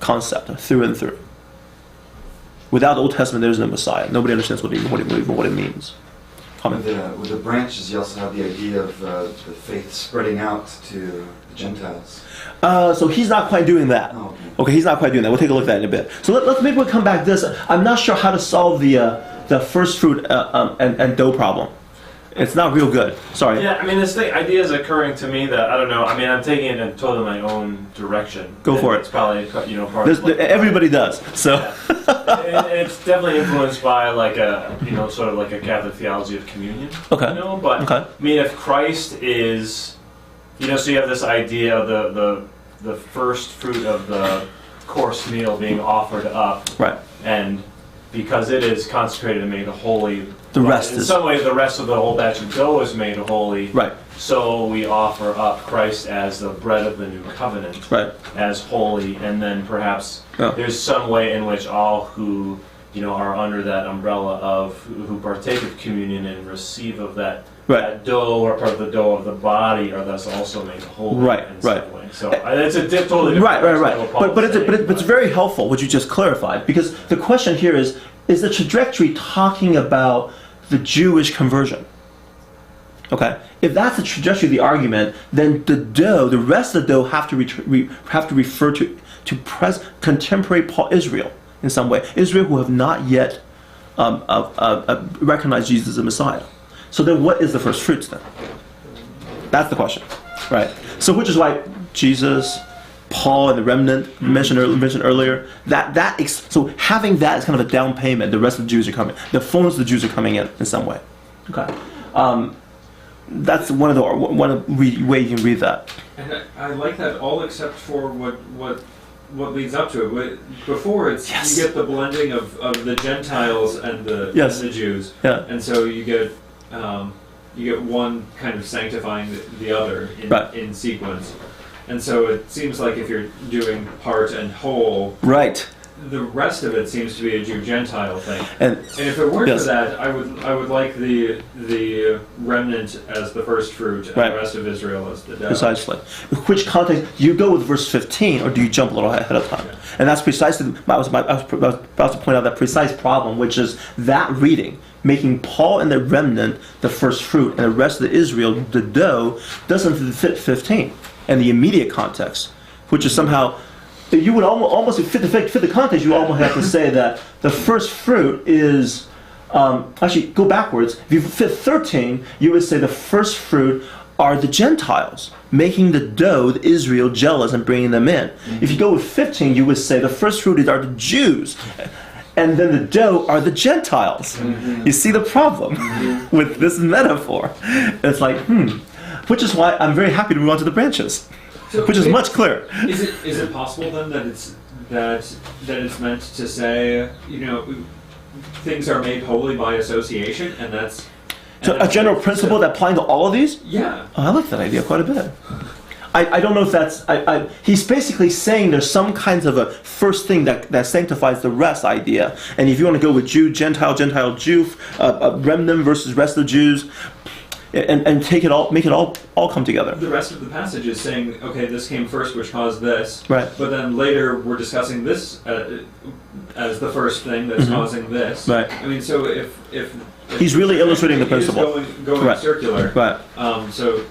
concept through and through. Without the Old Testament, there is no Messiah. Nobody understands what it means. Comment.
With the branches, you also have the idea of the faith spreading out to the Gentiles.
So he's not quite doing that.
Oh, okay.
Okay, he's not quite doing that. We'll take a look at that in a bit. So let's maybe we'll come back to this. I'm not sure how to solve the first fruit and dough problem. It's not real good. Sorry.
Yeah, I mean, this idea is occurring to me that, I don't know, I mean, I'm taking it in totally my own direction.
Go for it.
It's probably, part of
Everybody does. So.
and it's definitely influenced by like a, sort of like a Catholic theology of communion.
Okay.
But
Okay.
I mean, if Christ is, so you have this idea of the first fruit of the course meal being offered up.
Right.
And because it is consecrated and made holy,
The rest
in
is.
some way the rest of the whole batch of dough is made holy.
Right.
So we offer up Christ as the bread of the new covenant,
Right.
as holy, and then perhaps
Yeah.
there's some way in which all who are under that umbrella of who partake of communion and receive of that,
Right.
that dough or part of the dough of the body are thus also made holy
Right,
in
right.
some way. So it's a totally different
Right.
what Paul
But
is saying,
it's very helpful what you just clarified, because the question here is the trajectory talking about the Jewish conversion? Okay, if that's the trajectory of the argument, then the rest of the dough have to refer to contemporary Israel in some way. Israel who have not yet recognized Jesus as the Messiah. So then, what is the first fruits then? That's the question, right? So, which is why Jesus, Paul, and the remnant mentioned earlier. So having that is kind of a down payment. The rest of the Jews are coming. The fullness of the Jews are coming in some way. Okay. That's one of the way you can read that.
And I like that all except for what leads up to it. Before it's
Yes.
you get the blending of the Gentiles and the
Yes.
and the Jews,
Yeah.
and so you get one kind of sanctifying the other
Right.
in sequence. And so it seems like if you're doing part and whole,
Right.
the rest of it seems to be a Jew-Gentile thing.
And
And if it weren't
Yes.
for that, I would like the remnant as the first fruit and
Right.
the rest of Israel as the dough.
precisely. Which context do you go with verse 15, or do you jump a little ahead of time? And that's precisely I was about to point out that precise problem, which is that reading, making Paul and the remnant the first fruit, and the rest of the Israel the dough, doesn't fit 15 and the immediate context, which is somehow. You would almost fit the context. You almost have to say that the first fruit is actually go backwards. If you fit 13, you would say the first fruit are the Gentiles, making the dough, the Israel, jealous and bringing them in. If you go with 15, you would say the first fruit are the Jews, and then the dough are the Gentiles. You see the problem with this metaphor? It's like, which is why I'm very happy to move on to the branches.
So
Which is much clearer.
Is it possible then that it's meant to say, things are made holy by association, and that's
So a general principle that applying to all of these?
Yeah.
Oh, I like that idea quite a bit. I don't know if that's... he's basically saying there's some kinds of a first thing that sanctifies the rest idea. And if you want to go with Jew, Gentile, Jew, remnant versus rest of Jews, and make it all come together.
The rest of the passage is saying, okay, this came first, which caused this.
Right.
But then later we're discussing this as the first thing that's causing this.
Right.
I mean, so if
He's really illustrating the
he is
principle.
going
Right.
circular.
Right.
So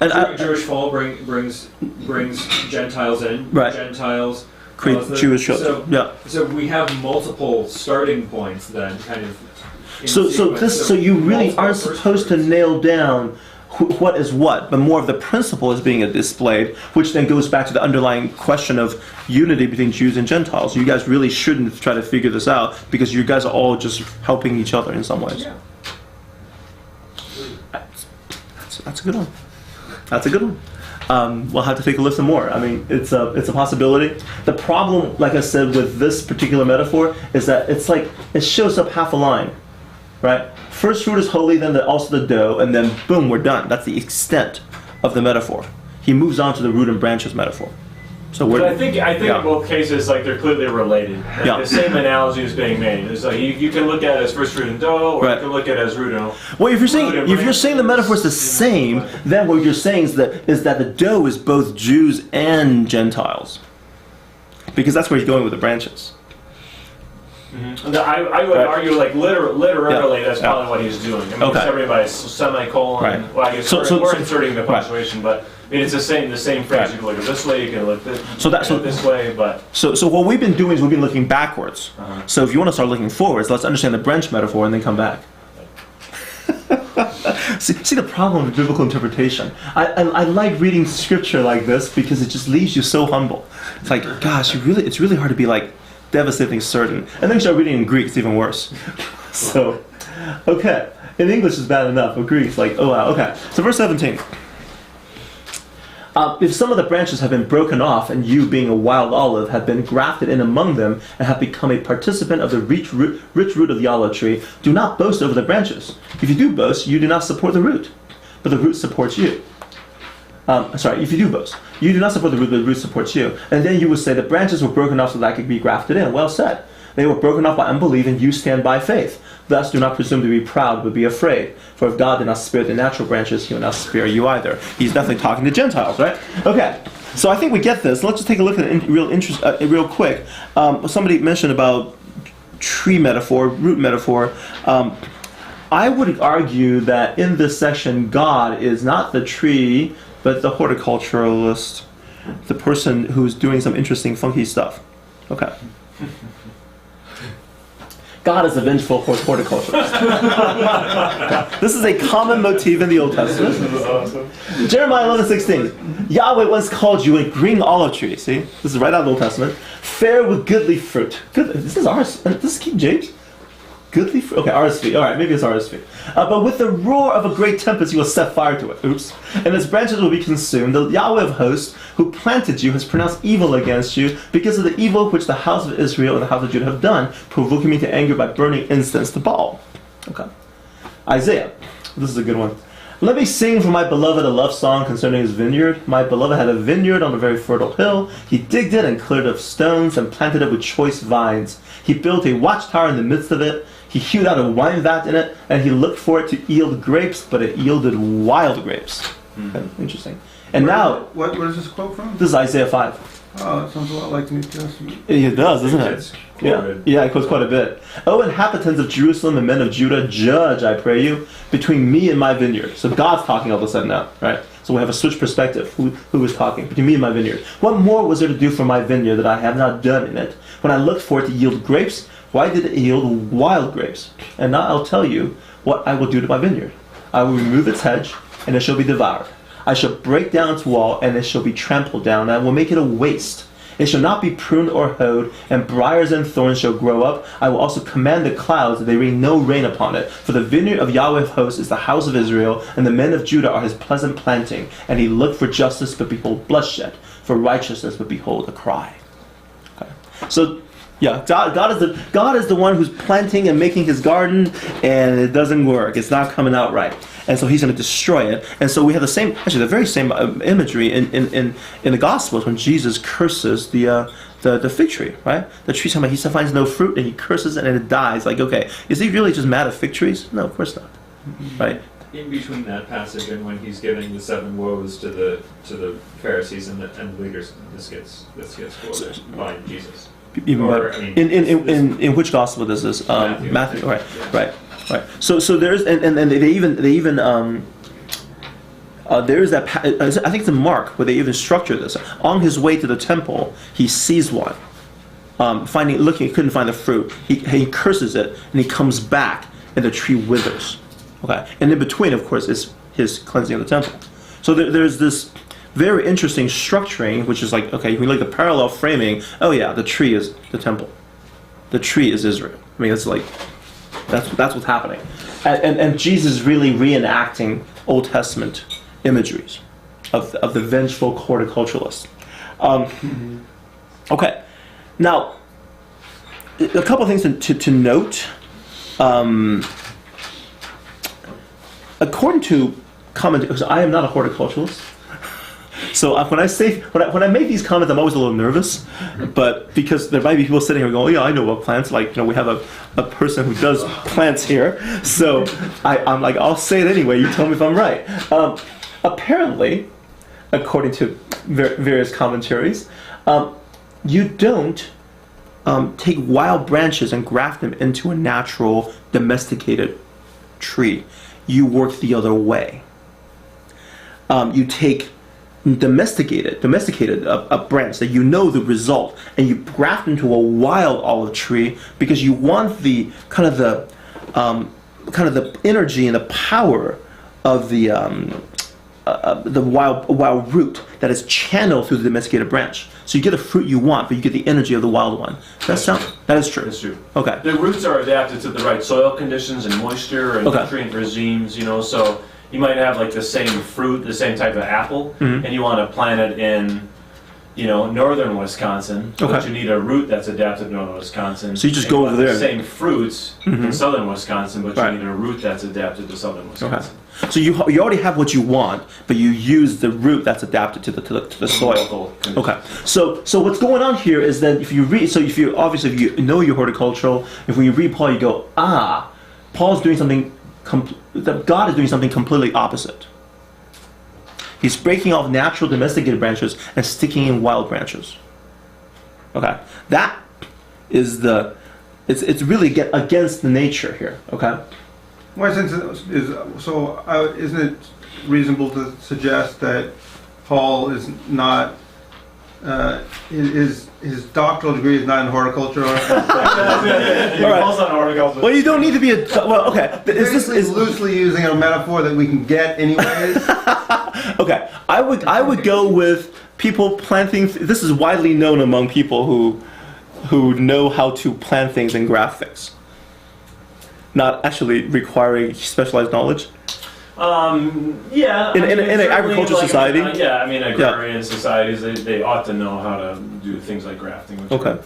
And
Jewish fall brings Gentiles in.
Right.
Gentiles
create
cause the-
Jewish
so,
children. Yeah.
So we have multiple starting points then, kind of. in
So
sequence.
so you really
multiple
aren't
first
supposed to
fruits.
nail down what is what, but more of the principle is being displayed, which then goes back to the underlying question of unity between Jews and Gentiles. You guys really shouldn't try to figure this out because you guys are all just helping each other in some ways.
Yeah.
That's a good one. That's a good one. We'll have to take a listen more. I mean, it's a possibility. The problem, like I said, with this particular metaphor is that it's like it shows up half a line, right? First fruit is holy, then also the dough, and then boom, we're done. That's the extent of the metaphor. He moves on to the root and branches metaphor. So
But
we're
I think
yeah.
in both cases, like they're clearly related.
Yeah.
The same analogy is being made. It's like you can look at it as first fruit and dough, or
Right.
you can look at it as root and
well, if you're saying
root and
the metaphor is the same, then what you're saying is that the dough is both Jews and Gentiles, because that's where he's going with the branches.
I would
Right.
argue, like literally,
Yeah.
that's
Yeah.
probably what he's doing. I mean,
Okay.
it's everybody by semicolon.
Right.
Well, I guess
So-
we're
so-
inserting the
right.
punctuation, but I mean, it's the same phrase.
Right.
You can look at it this way, you can look this,
So that's what-
this way, but
So what we've been doing is we've been looking backwards. So if you want to start looking forwards, let's understand the branch metaphor and then come back. see the problem with biblical interpretation. I like reading scripture like this because it just leaves you so humble. It's like, gosh, it's really hard to be like devastating certain. And then you start reading in Greek, it's even worse. So, okay. In English is bad enough, but Greek's like, oh wow, okay. So verse 17. If some of the branches have been broken off, and you, being a wild olive, have been grafted in among them, and have become a participant of the rich root of the olive tree, do not boast over the branches. If you do boast, you do not support the root, but the root supports you. If you do boast, you do not support the root, but the root supports you. And then you would say, the branches were broken off so that I could be grafted in. Well said. They were broken off by unbelief, and you stand by faith. Thus do not presume to be proud, but be afraid. For if God did not spare the natural branches, he will not spare you either. He's definitely talking to Gentiles, right? Okay, so I think we get this. Let's just take a look at it real quick. Somebody mentioned about tree metaphor, root metaphor. I would argue that in this section, God is not the tree, but the horticulturalist, the person who's doing some interesting, funky stuff. Okay. God is a vengeful horticulturist. This is a common motif in the Old Testament. Jeremiah 11:16. Yahweh once called you a green olive tree. See? This is right out of the Old Testament. Fair with goodly fruit. Good. This is ours. This is King James. Goodly fruit. Okay, RSV. All right, maybe it's RSV. But with the roar of a great tempest, you will set fire to it. Oops. And its branches will be consumed. The Yahweh of hosts, who planted you, has pronounced evil against you because of the evil which the house of Israel and the house of Judah have done, provoking me to anger by burning incense to Baal. Okay. Isaiah. This is a good one. Let me sing for my beloved a love song concerning his vineyard. My beloved had a vineyard on a very fertile hill. He digged it and cleared it of stones and planted it with choice vines. He built a watchtower in the midst of it. He hewed out a wine vat in it, and he looked for it to yield grapes, but it yielded wild grapes. Okay, interesting. And now,
What is this quote from?
this is Isaiah 5.
Oh, it sounds a lot like the New Testament.
It does, doesn't it?
It's quoted.
Yeah, it quotes quite a bit. O inhabitants of Jerusalem and men of Judah, judge, I pray you, between me and my vineyard. So God's talking all of a sudden now, right? So we have a switch perspective. Who is talking? Between me and my vineyard. What more was there to do for my vineyard that I have not done in it? When I looked for it to yield grapes, why did it yield wild grapes? And now I'll tell you what I will do to my vineyard. I will remove its hedge, and it shall be devoured. I shall break down its wall, and it shall be trampled down, and I will make it a waste. It shall not be pruned or hoed, and briars and thorns shall grow up. I will also command the clouds that they rain no rain upon it. For the vineyard of Yahweh of hosts is the house of Israel, and the men of Judah are his pleasant planting. And he looked for justice, but behold bloodshed, for righteousness, but behold a cry. Okay. So, yeah, God is the one who's planting and making his garden, and it doesn't work. It's not coming out right. And so he's going to destroy it. And so we have the very same imagery in the Gospels when Jesus curses the fig tree, right? The tree, he finds no fruit, and he curses it, and it dies. Like, okay, is he really just mad at fig trees? No, of course not, right?
in between that passage and when he's giving the 7 woes to the Pharisees and the leaders, this gets quoted by Jesus.
Even
Or,
by-
I mean,
in which gospel is this? Matthew. Right.
Yeah.
Right. So there's and they even there is that I think it's in Mark where they even structure this. On his way to the temple, he sees one. He couldn't find the fruit. He curses it, and he comes back, and the tree withers. Okay, and in between, of course, is his cleansing of the temple. So there's this very interesting structuring, which is like, okay, when you look at the parallel framing, oh yeah, the tree is the temple. The tree is Israel. I mean, it's like, that's what's happening. And Jesus is really reenacting Old Testament imageries of the vengeful horticulturalist. Okay, now, a couple of things to note. According to commentators, I am not a horticulturalist. So when I make these comments, I'm always a little nervous, but because there might be people sitting here going, "Oh, yeah, I know about plants." Like, we have a person who does plants here, so I'm like, I'll say it anyway. You tell me if I'm right. Apparently, according to various commentaries, you don't take wild branches and graft them into a natural domesticated tree. You work the other way. You take domesticated a branch that you know the result, and you graft into a wild olive tree because you want the kind of the energy and the power of the wild root that is channeled through the domesticated branch. So you get the fruit you want, but you get the energy of the wild one. That is true.
That's true.
Okay.
The roots are adapted to the right soil conditions and moisture and
Okay.
nutrient regimes, so you might have like the same fruit, the same type of apple,
Mhm.
and you want to plant it in, northern Wisconsin, but
Okay.
you need a root that's adapted to northern Wisconsin.
So you just
And
go
want
over there.
The same fruits
Mhm.
in southern Wisconsin, but
Right.
you need a root that's adapted to southern Wisconsin.
So you already have what you want, but you use the root that's adapted to the soil.
Local conditions.
Okay. So what's going on here is that if you know your horticultural, if when you read Paul, you go, Paul's doing something. That God is doing something completely opposite. He's breaking off natural domesticated branches and sticking in wild branches. Okay, that is it's really against the nature here. Okay.
My sense is isn't it reasonable to suggest that Paul is not his doctoral degree is not in horticulture?
Paul's not horticulture.
Well, you don't need to be okay.
Is loosely using a metaphor that we can get anyways?
Okay, I would go with people planting. This is widely known among people who know how to plant things and graft things, not actually requiring specialized knowledge.
Yeah.
In an agricultural society?
Agrarian societies, they ought to know how to do things like grafting, which
Okay.
are,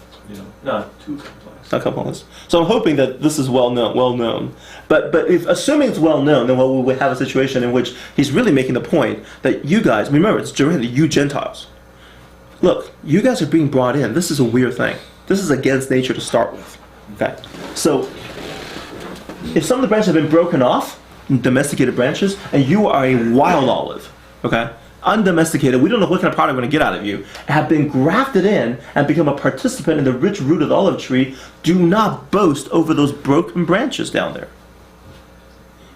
not too complex.
A couple of us. So I'm hoping that this is well known. But if assuming it's well known, then we would have a situation in which he's really making the point that you guys, remember, it's directly you Gentiles. Look, you guys are being brought in. This is a weird thing. This is against nature to start with. Okay. So if some of the branches have been broken off, domesticated branches, and you are a wild olive, okay, undomesticated, we don't know what kind of product we're going to get out of you, have been grafted in and become a participant in the rich root of the olive tree, do not boast over those broken branches down there.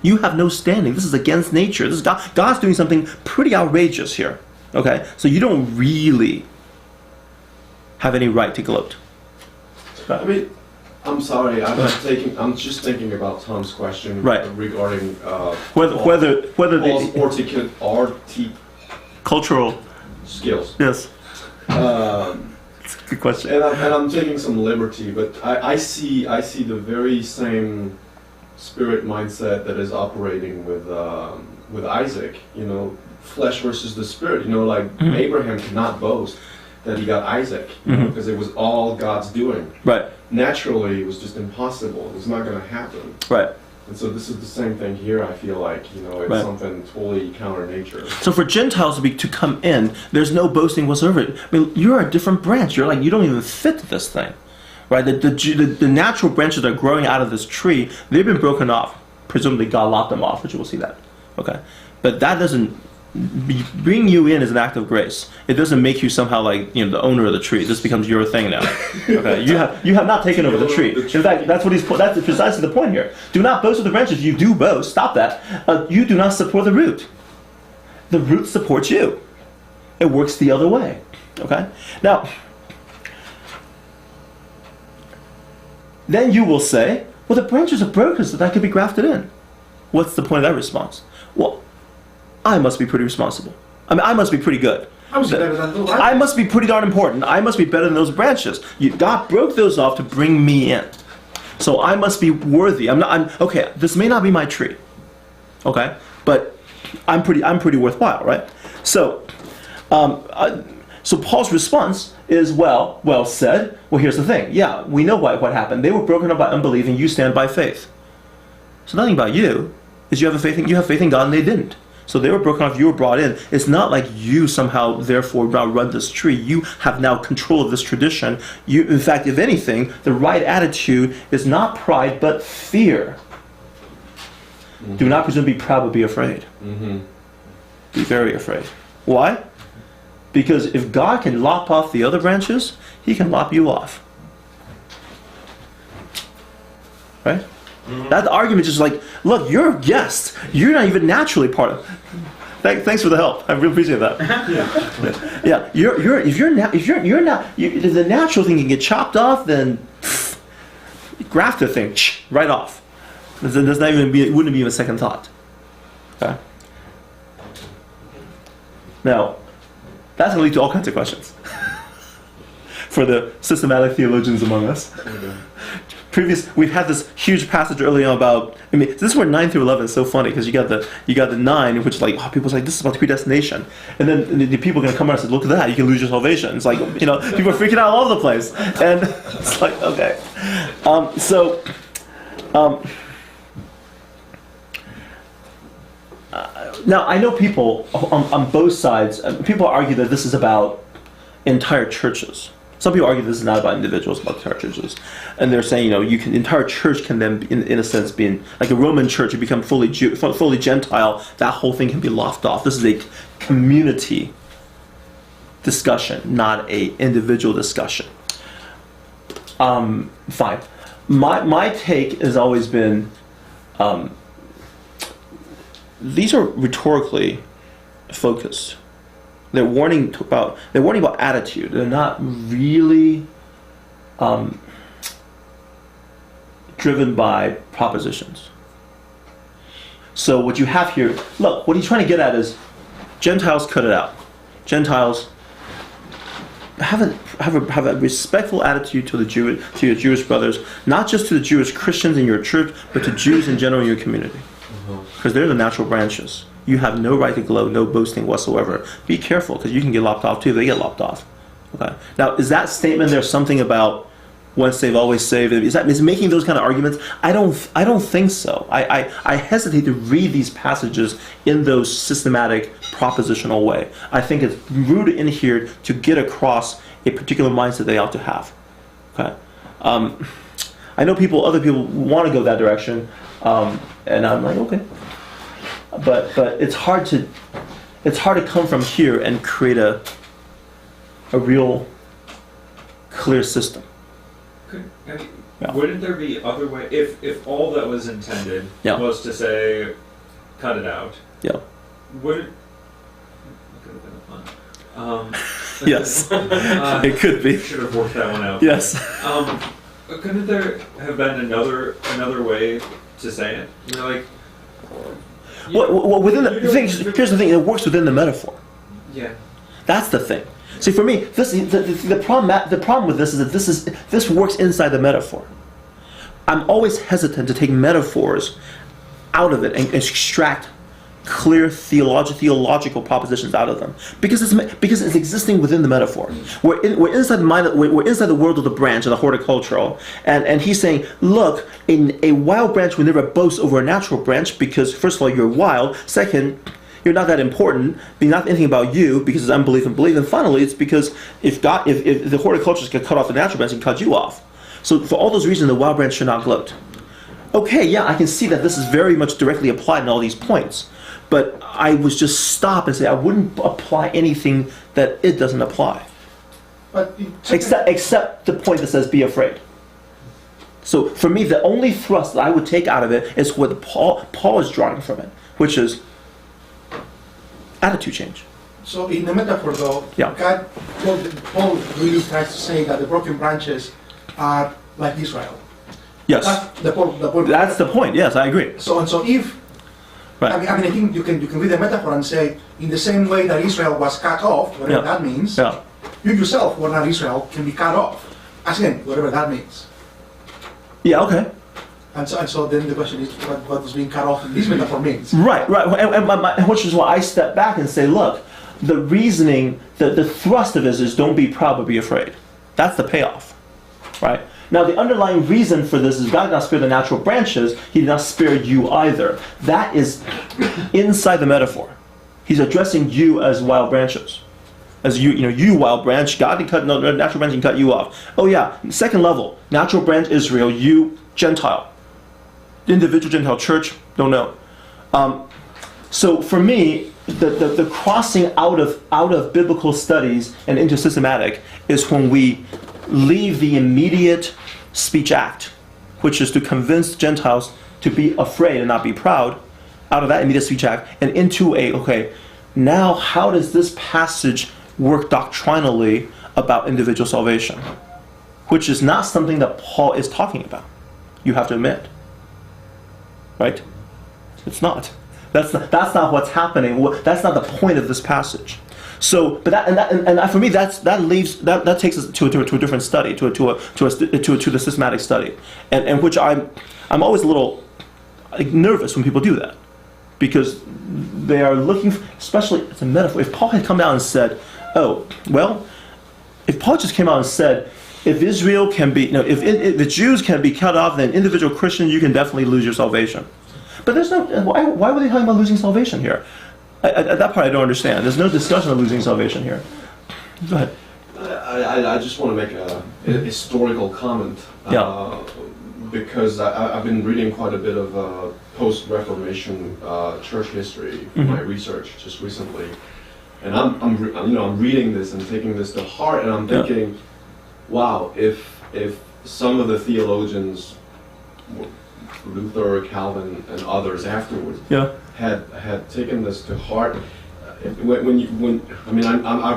You have no standing. This is against nature. This is God's doing something pretty outrageous here, okay? So you don't really have any right to gloat.
I mean, I'm sorry. I'm just thinking about Tom's question regarding
whether
Paul's
the cultural
skills.
Yes. It's a good question.
And I'm taking some liberty, but I see the very same spirit mindset that is operating with Isaac. Flesh versus the spirit. Abraham cannot boast that he got Isaac because it was all God's doing.
Right.
Naturally, it was just impossible. It was not going to happen.
Right.
And so this is the same thing here. I feel like it's something totally counter nature.
So for Gentiles to come in, there's no boasting whatsoever. I mean, you're a different branch. You're like, you don't even fit this thing, right? The natural branches that are growing out of this tree, they've been broken off. Presumably God lopped them off, but you will see that. Okay, but that doesn't bring you in as an act of grace. It doesn't make you somehow like the owner of the tree. This becomes your thing now. Okay, you have not taken over the tree. In fact, that's precisely the point here. Do not boast of the branches. You do boast. Stop that. You do not support the root. The root supports you. It works the other way. Okay. Now, then you will say, well, the branches are broken so that could be grafted in. What's the point of that response? Well, I must be pretty responsible. I mean, I must be pretty good.
I was better than the right.
I must be pretty darn important. I must be better than those branches. God broke those off to bring me in. So I must be worthy. Okay, this may not be my tree. Okay? But I'm pretty worthwhile, right? So so Paul's response is, well said. Well, here's the thing. Yeah, we know what happened. They were broken up by unbelief, and you stand by faith. So nothing about you. Is you have faith in God, and they didn't. So they were broken off, you were brought in. It's not like you somehow, therefore, now run this tree. You have now control of this tradition. In fact, if anything, the right attitude is not pride, but fear. Mm-hmm. Do not presume to be proud, but be afraid. Mm-hmm. Be very afraid. Why? Because if God can lop off the other branches, He can lop you off. Right? Mm-hmm. That argument is like, look, you're a guest. You're not even naturally part of. Thanks for the help. I really appreciate that. Yeah. If the natural thing can get chopped off, then graft the thing right off. It wouldn't be even a second thought. Okay. Now, that's going to lead to all kinds of questions for the systematic theologians among us. We've had this huge passage early on about. I mean, this is where 9 through 11 is so funny because you got the 9, which people's like, this is about predestination, and then the people are going to come out and say, look at that, you can lose your salvation. It's like people are freaking out all over the place, and it's like okay, now I know people on both sides. People argue that this is about entire churches. Some people argue this is not about individuals, about entire churches, and they're saying entire church can then, in a sense, be like a Roman church. You become fully Gentile. That whole thing can be lopped off. This is a community discussion, not a individual discussion. Fine. My take has always been these are rhetorically focused. They're warning about attitude. They're not really driven by propositions. So what you have here, look, what he's trying to get at is Gentiles cut it out. Gentiles have a respectful attitude to your Jewish brothers, not just to the Jewish Christians in your church, but to Jews in general in your community, because they're the natural branches. You have no right to gloat, no boasting whatsoever. Be careful, because you can get lopped off too. They get lopped off. Okay. Now, is that statement there something about once saved, always saved? Is making those kind of arguments? I don't think so. I hesitate to read these passages in those systematic, propositional way. I think it's rooted in here to get across a particular mindset they ought to have. Okay. I know other people want to go that direction, and I'm like, okay. But it's hard to come from here and create a real clear system.
Wouldn't there be other way if all that was intended was to say cut it out?
Yeah.
Would it could have been fun.
Yes. It could be.
Should have worked that one out.
Yes.
Couldn't there have been another way to say it?
Well, within here's the thing. It works within the metaphor.
Yeah.
That's the thing. See, for me, the problem with this is that this works inside the metaphor. I'm always hesitant to take metaphors out of it and extract clear theological propositions out of them because it's existing within the metaphor. We're inside the mind. We're inside the world of the branch of the horticultural, and he's saying, look, a wild branch will never boast over a natural branch because first of all you're wild. Second, you're not that important. Not anything about you because it's unbelief and belief. And finally, it's because if the horticulturist can cut off the natural branch, he can cut you off. So for all those reasons, the wild branch should not gloat. Okay, yeah, I can see that this is very much directly applied in all these points. but I would just stop and say I wouldn't apply anything that it doesn't apply.
But
Except the point that says be afraid. So for me, the only thrust that I would take out of it is what Paul is drawing from it, which is attitude change.
So in the metaphor though,
Yeah.
Paul really tries to say that the broken branches are like Israel.
Yes,
That's the point.
that's the point. Yes, I agree.
So if
Right.
I think you can read the metaphor and say, in the same way that Israel was cut off, whatever
Yeah.
that means,
Yeah.
you yourself, who are not Israel, can be cut off. Again, whatever that means.
Yeah. Okay.
And so then the question is, what does being cut off in this metaphor means?
Right. Right. Which is why I step back and say, look, the reasoning, the thrust of this is don't be proud but be afraid. That's the payoff. Right. Now, the underlying reason for this is God did not spare the natural branches, He did not spare you either. That is inside the metaphor. He's addressing you as wild branches. As you wild branch, God can cut, no, natural branch can cut you off. Oh yeah, second level, natural branch Israel, you Gentile. Individual Gentile church, don't know. So for me, the crossing out of biblical studies and into systematic is when we leave the immediate speech act, which is to convince Gentiles to be afraid and not be proud, out of that immediate speech act, and into now how does this passage work doctrinally about individual salvation? Which is not something that Paul is talking about. You have to admit. Right? It's not. That's not what's happening. That's not the point of this passage. So, but for me, that takes us to a different study, to the systematic study, and which I'm always a little nervous when people do that, because they are looking, especially it's a metaphor. If Paul had come out and said, "Oh, well," if Paul just came out and said, "If Israel can be, if the Jews can be cut off, then individual Christian, you can definitely lose your salvation." But there's no. Why were they talking about losing salvation here? At that part, I don't understand. There's no discussion of losing salvation here. Go ahead.
I just want to make a historical comment. Because I've been reading quite a bit of post-Reformation church history for my research just recently, and I'm reading this and taking this to heart, and I'm thinking, wow, if some of the theologians, Luther, Calvin, and others afterwards, had taken this to heart. I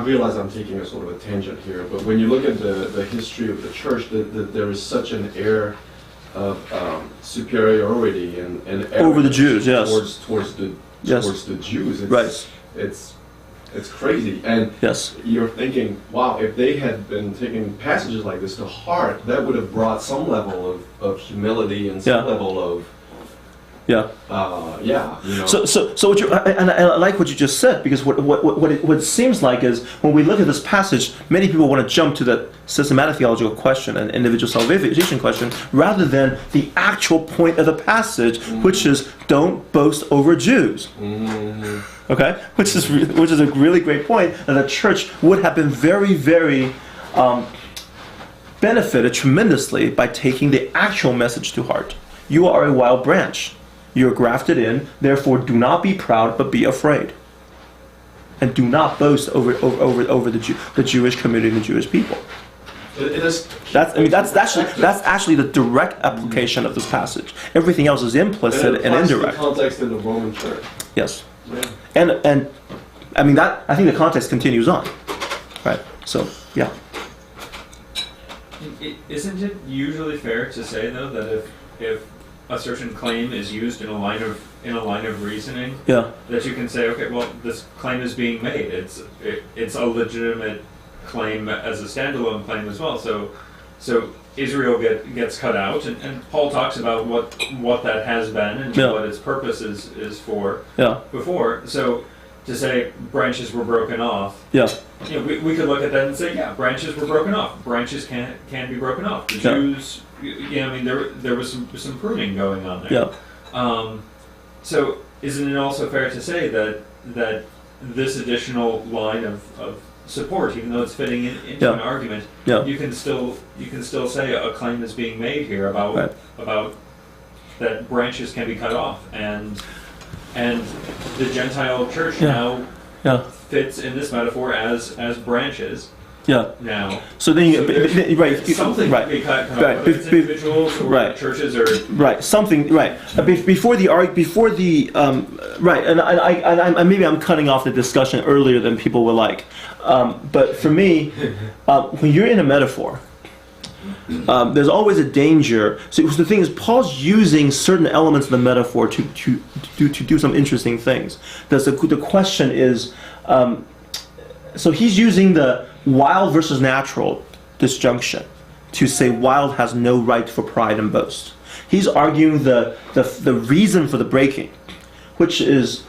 realize I'm taking a sort of a tangent here, but when you look at the history of the church, there is such an air of superiority and
over the Jews, yes,
towards the Jews. It's crazy, and you're thinking, wow, if they had been taking passages like this to heart, that would have brought some level of humility and some level of
So what and I like what you just said, because what it seems like is when we look at this passage, many people want to jump to the systematic theological question and individual salvation question rather than the actual point of the passage, which is don't boast over Jews. Okay, which is a really great point, and the church would have been very, very benefited tremendously by taking the actual message to heart. You are a wild branch. You are grafted in. Therefore, do not be proud, but be afraid, and do not boast over the Jewish community and the Jewish people. That's actually the direct application of this passage. Everything else is implicit and indirect.
The context in the Roman church.
Yes. Yeah. And I mean that I think the context continues on, right? So yeah.
Isn't it usually fair to say though that if a certain claim is used in a line of reasoning, that you can say, okay, well, this claim is being made. It's a legitimate claim as a standalone claim as well. So Israel gets cut out, and Paul talks about what that has been and what its purpose is for before. So to say branches were broken off, we could look at that and say, branches were broken off. Branches can be broken off. The Jews, there was some pruning going on there. So isn't it also fair to say that this additional line of support, even though it's fitting into an argument, you can still say a claim is being made here about that branches can be cut off, and and the Gentile church
Yeah.
now
Yeah.
fits in this metaphor as branches
Yeah.
now.
So then you,
So there's
right,
something
right.
can come
Right.
up, whether it's individuals or
Right.
churches or
Right, something. Right, before the right, and maybe I'm cutting off the discussion earlier than people would like, but for me, when you're in a metaphor, there's always a danger. So the thing is, Paul's using certain elements of the metaphor to do some interesting things. The question is, so he's using the wild versus natural disjunction to say wild has no right for pride and boast. He's arguing the reason for the breaking, which is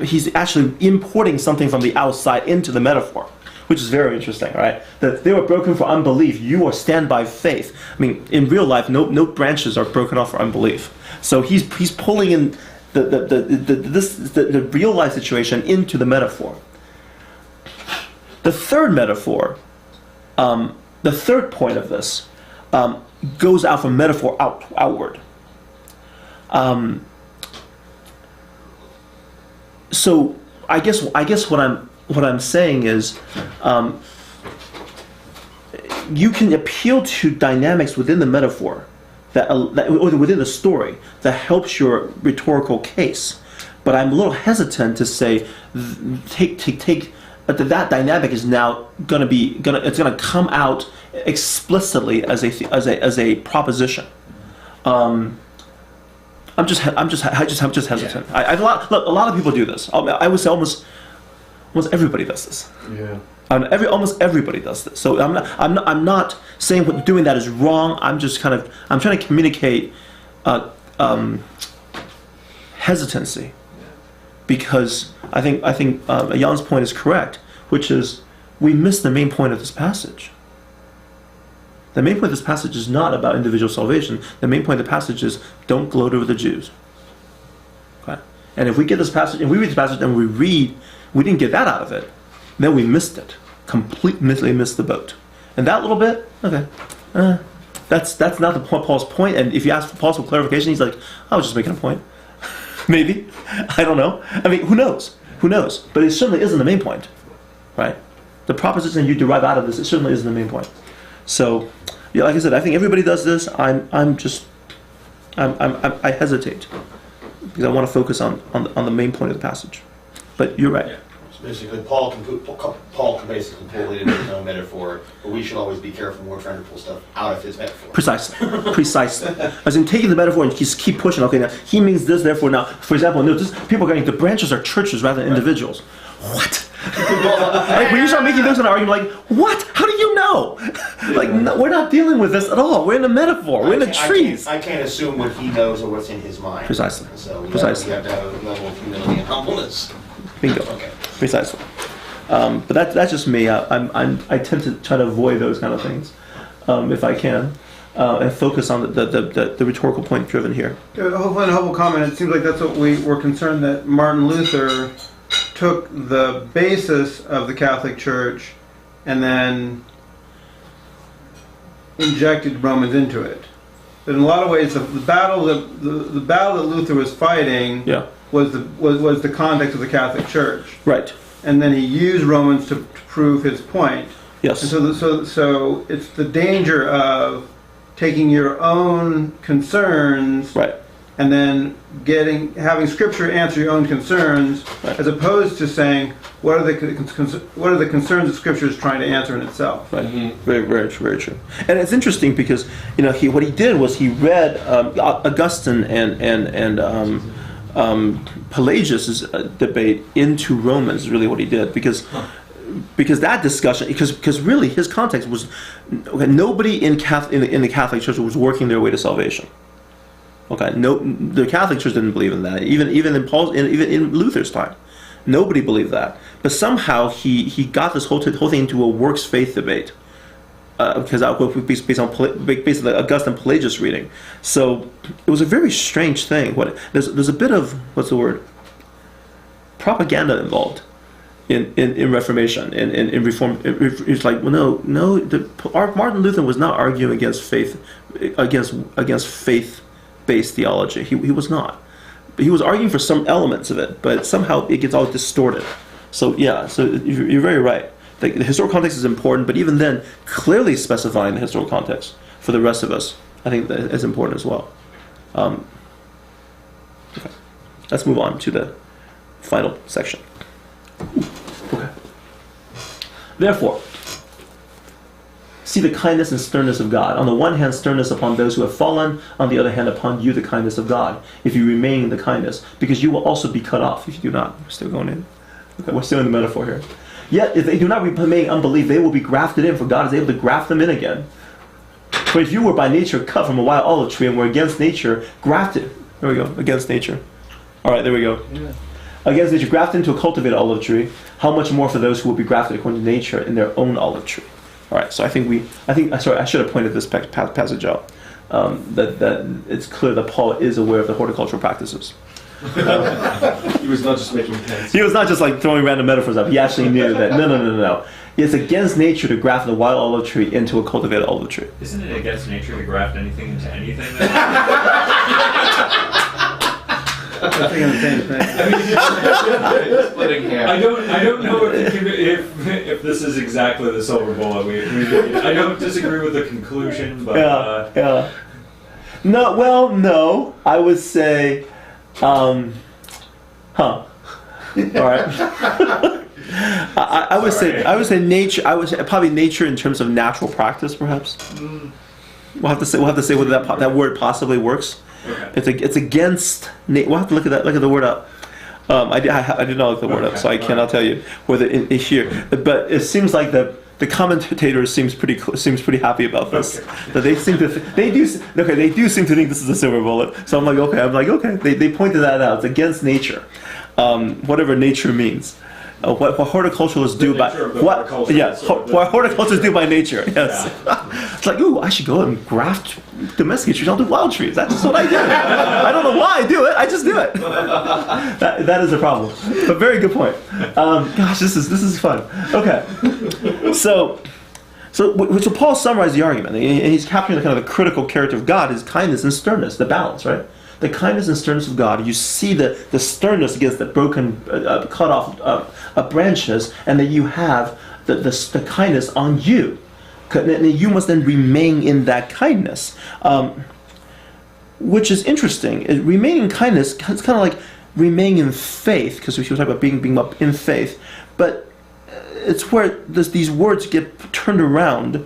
he's actually importing something from the outside into the metaphor, which is very interesting, right? That they were broken for unbelief. You are stand by faith. I mean, in real life, no branches are broken off for unbelief. So he's pulling in the real life situation into the metaphor. The third metaphor, the third point of this, goes out from metaphor outward. So I guess what I'm saying is, you can appeal to dynamics within the metaphor or within the story that helps your rhetorical case. But I'm a little hesitant to say that dynamic is now it's gonna come out explicitly as a proposition. I'm just hesitant.
Yeah.
A lot of people do this. I would say almost everybody does this.
Yeah.
Almost everybody does this. So I'm not saying doing that is wrong. I'm trying to communicate hesitancy, because I think Jan's point is correct, which is we miss the main point of this passage. The main point of this passage is not about individual salvation. The main point of the passage is don't gloat over the Jews. Okay? And if we get this passage, and we read this passage and we didn't get that out of it, then we missed it. Completely missed the boat. And that little bit, okay, that's not the point, Paul's point. And if you ask Paul for clarification, he's like, I was just making a point. Maybe. I don't know. I mean, who knows? Who knows? But it certainly isn't the main point, right? The proposition you derive out of this, it certainly isn't the main point. So, yeah, like I said, I think everybody does this. I hesitate because I want to focus on the main point of the passage. But you're right.
Yeah.
So basically, Paul can basically pull it into his own metaphor, but we should always be careful when we're trying to pull stuff out of his metaphor.
Precisely. As in taking the metaphor and just keep pushing. Okay, now he means this, therefore now. For example, no, people are going. The branches are churches rather than individuals. What? Like when you start making those in an argument, like what? How do you know? Like no, we're not dealing with this at all. We're in a metaphor. We're in the trees.
I can't assume what he knows or what's in his mind.
Precisely.
So we
Precisely.
have to have a level of humility and humbleness.
Bingo.
Okay.
Precisely. But that's just me. I tend to try to avoid those kind of things if I can, and focus on the rhetorical point driven here.
Hopefully, in a helpful comment, it seems like that's what we were concerned that Martin Luther took the basis of the Catholic Church and then injected Romans into it. But in a lot of ways, the battle that Luther was fighting was the context of the Catholic Church.
Right.
And then he used Romans to prove his point.
Yes.
And so it's the danger of taking your own concerns,
right,
and then having Scripture answer your own concerns,
right,
as opposed to saying what are the concerns that Scripture is trying to answer in itself.
Right. Mm-hmm. Very, very true. Very true. And it's interesting because what he did was he read Augustine and Pelagius' debate into Romans. Is really what he did because that discussion, because really his context was nobody in the Catholic Church was working their way to salvation. Okay, no, the Catholic Church didn't believe in that. Even in Luther's time, nobody believed that. But somehow he got this whole thing into a works faith debate because based on the Augustine Pelagius reading. So it was a very strange thing. There's a bit of propaganda involved in Reformation in Reform. It's like, well, no. Martin Luther was not arguing against faith, against faith-based theology. He was not. he was arguing for some elements of it, but somehow it gets all distorted. So yeah, so you're very right. The historical context is important, but even then, clearly specifying the historical context for the rest of us, I think that is important as well. Okay. Let's move on to the final section. Okay. Therefore, see the kindness and sternness of God. On the one hand, sternness upon those who have fallen. On the other hand, upon you, the kindness of God. If you remain in the kindness, because you will also be cut off if you do not. We're still going in. Okay, we're still in the metaphor here. Yet, if they do not remain unbelief, they will be grafted in, for God is able to graft them in again. For if you were by nature cut from a wild olive tree and were against nature grafted, there we go, against nature. All right, there we go. Yeah. Against nature, grafted into a cultivated olive tree, how much more for those who will be grafted according to nature in their own olive tree? All right, so I should have pointed this passage out. That it's clear that Paul is aware of the horticultural practices.
He was not just making pens.
He was not just like throwing random metaphors up. He actually knew that no. It's against nature to graft a wild olive tree into a cultivated olive tree.
Isn't it against nature to graft anything into anything?
I'm thinking the same thing.
Splitting hair.
I don't know if this is exactly the silver bullet. I don't disagree with the conclusion, but
yeah. No. I would say, All right. I would say nature. I would say probably nature in terms of natural practice, perhaps. We'll have to say whether that word possibly works. Okay. It's against. We'll have to look at that. Look at the word up. I did not look the word up, so I cannot tell you whether it's here. But it seems like the commentator seems pretty happy about this. Okay. That they do seem to think this is a silver bullet. So I'm like okay. They pointed that out. It's against nature, whatever nature means. What horticulturalists do by what horticulturists do by nature. Yes, yeah. It's like, ooh, I should go and graft domestic trees. I'll do wild trees. That's just what I do. I don't know why I do it. I just do it. That is a problem. But very good point. Gosh, this is fun. Okay, so Paul summarized the argument, and he's capturing the kind of the critical character of God, his kindness and sternness, the balance, right? The kindness and sternness of God. You see the sternness against the broken, cut off branches, and that you have the kindness on you. And you must then remain in that kindness, which is interesting. Remaining in kindness, it's kind of like remaining in faith, because we should talk about being up in faith. But it's where these words get turned around.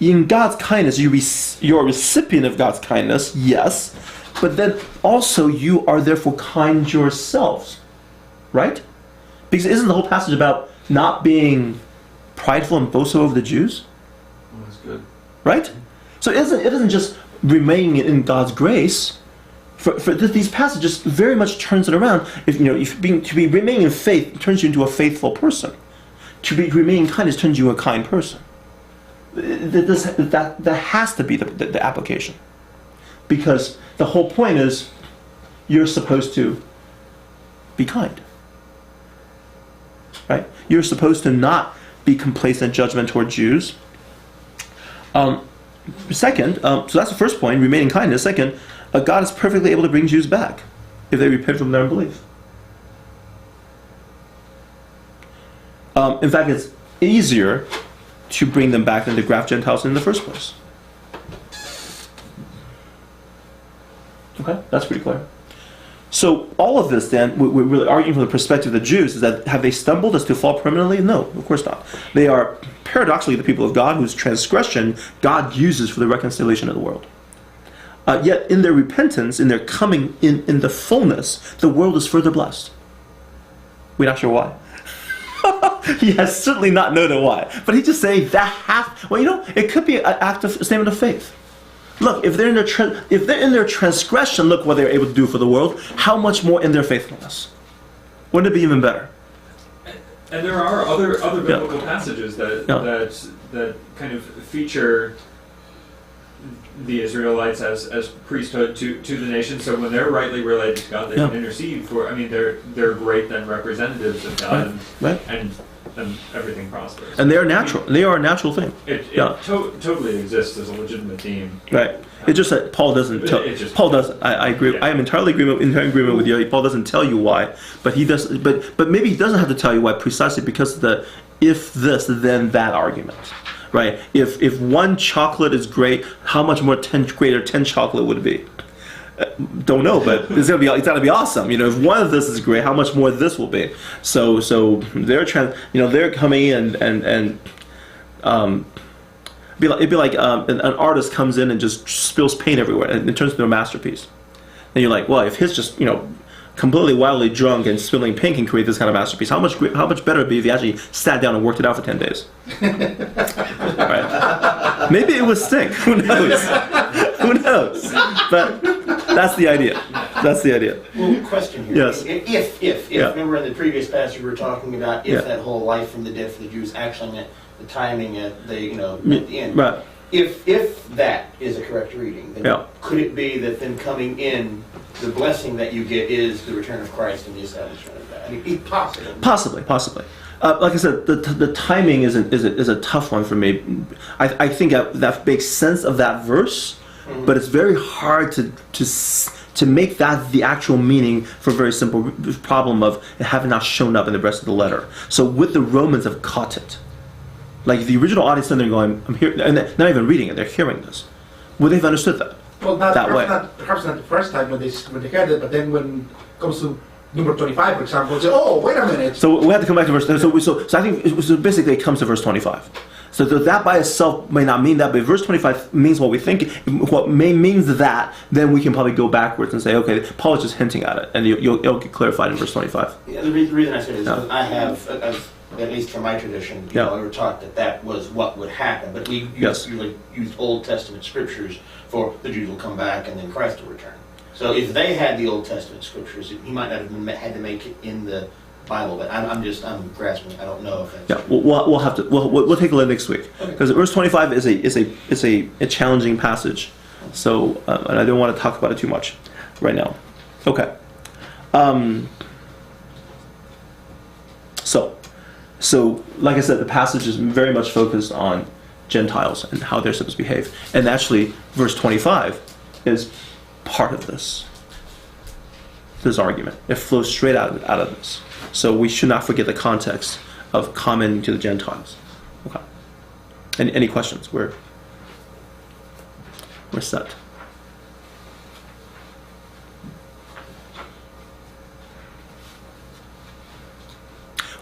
In God's kindness, you're a recipient of God's kindness, yes. But then also you are therefore kind yourselves, right? Because isn't the whole passage about not being prideful and boastful over the Jews?
Oh, that's good.
Right? So it isn't just remaining in God's grace. For these passages very much turns it around. Remaining in faith turns you into a faithful person. To be remaining in kindness turns you into a kind person. That has to be the application. Because the whole point is you're supposed to be kind. Right? You're supposed to not be complacent judgment toward Jews. Second, so that's the first point, remaining kindness. Second, God is perfectly able to bring Jews back if they repent from their unbelief. In fact, it's easier to bring them back than to graft Gentiles in the first place. Okay, that's pretty clear. So all of this then, we're really arguing from the perspective of the Jews, is that have they stumbled as to fall permanently? No, of course not. They are paradoxically the people of God whose transgression God uses for the reconciliation of the world. Yet in their repentance, in their coming in the fullness, the world is further blessed. We're not sure why. He has certainly not noted why. But he's just saying it could be an act of statement of faith. Look, if they're in their transgression, look what they're able to do for the world. How much more in their faithfulness? Wouldn't it be even better?
And there are other biblical passages that kind of feature the Israelites as priesthood to the nation. So when they're rightly related to God, they can intercede for. I mean, they're great then representatives of God,
right.
And and everything prospers.
And they are natural. They are a natural thing.
It
Yeah.
totally exists as a legitimate theme.
Right. It's just that Paul doesn't tell.
It just-
Paul doesn't. I agree.
Yeah.
I am entirely in agreement with you. Paul doesn't tell you why, but he does. But maybe he doesn't have to tell you why precisely because of the if this then that argument, right? If one chocolate is great, how much more greater 10 chocolate would it be? Don't know, but it's gotta be awesome. You know, if one of this is great, how much more this will be? So they're they're coming in and it'd be like an artist comes in and just spills paint everywhere and it turns into a masterpiece. And you're like, well, if he's just completely wildly drunk and spilling paint can create this kind of masterpiece, how much better it'd be if he actually sat down and worked it out for 10 days. Right? Maybe it would stink. Who knows? Who knows? But that's the idea. That's the idea.
Well, question here.
Yes.
If
Yeah.
remember in the previous passage we were talking about if
Yeah.
that whole life from the dead for the Jews actually meant the timing at the at the end.
Right.
If that is a correct reading, then
Yeah.
could it be that then coming in, the blessing that you get is the return of Christ and the establishment of that? I mean, it's possible.
Possibly. Like I said, the timing is a tough one for me. I think that makes sense of that verse, but it's very hard to make that the actual meaning for a very simple problem of it having not shown up in the rest of the letter. So with the Romans have caught it. Like the original audience, then they're going, I'm here, and they're not even reading it, they're hearing this. Well, they've understood that.
Well, perhaps not the first time when they heard it, but then when it comes to number 25, for example, say, oh, wait a minute.
So we have to come back to verse. So I think basically it comes to verse 25. So that by itself may not mean that, but if verse 25 means what we think, what means that, then we can probably go backwards and say, okay, Paul is just hinting at it, and it'll get clarified in verse 25.
Yeah, the reason I say this is I have, at least from my tradition, I were taught that was what would happen, but we usually used Old Testament scriptures for the Jews will come back and then Christ will return. So if they had the Old Testament scriptures, he might not have had to make it in the Bible, but I'm grasping. I don't know if that's.
Yeah, we'll have to. We'll take a look next week because verse 25 is a challenging passage. So and I don't want to talk about it too much right now. Okay. So like I said, the passage is very much focused on Gentiles and how they're supposed to behave, and actually, verse 25 is part of this argument. It flows straight out of this. So we should not forget the context of commenting to the Gentiles. Okay. Any questions? We're set.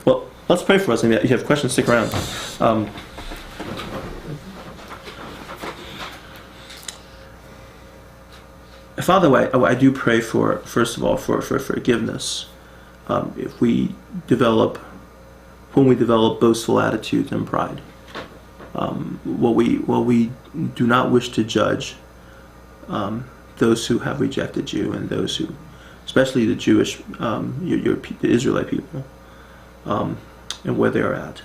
Well, let's pray for us. And if you have questions, stick around. Father, I do pray for, first of all, for forgiveness. If when we develop boastful attitudes and pride, while we do not wish to judge those who have rejected you and those who, especially the Jewish, the Israelite people, and where they're at.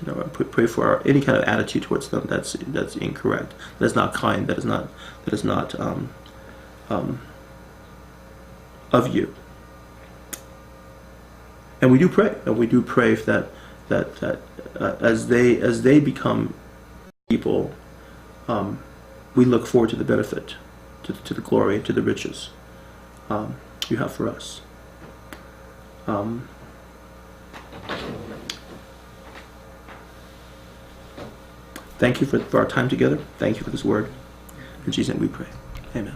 Pray for any kind of attitude towards them that's incorrect, that is not kind, that is not of you. And we do pray that as they become people, we look forward to the benefit, to the glory, to the riches you have for us. Thank you for our time together. Thank you for this word. In Jesus' name we pray. Amen.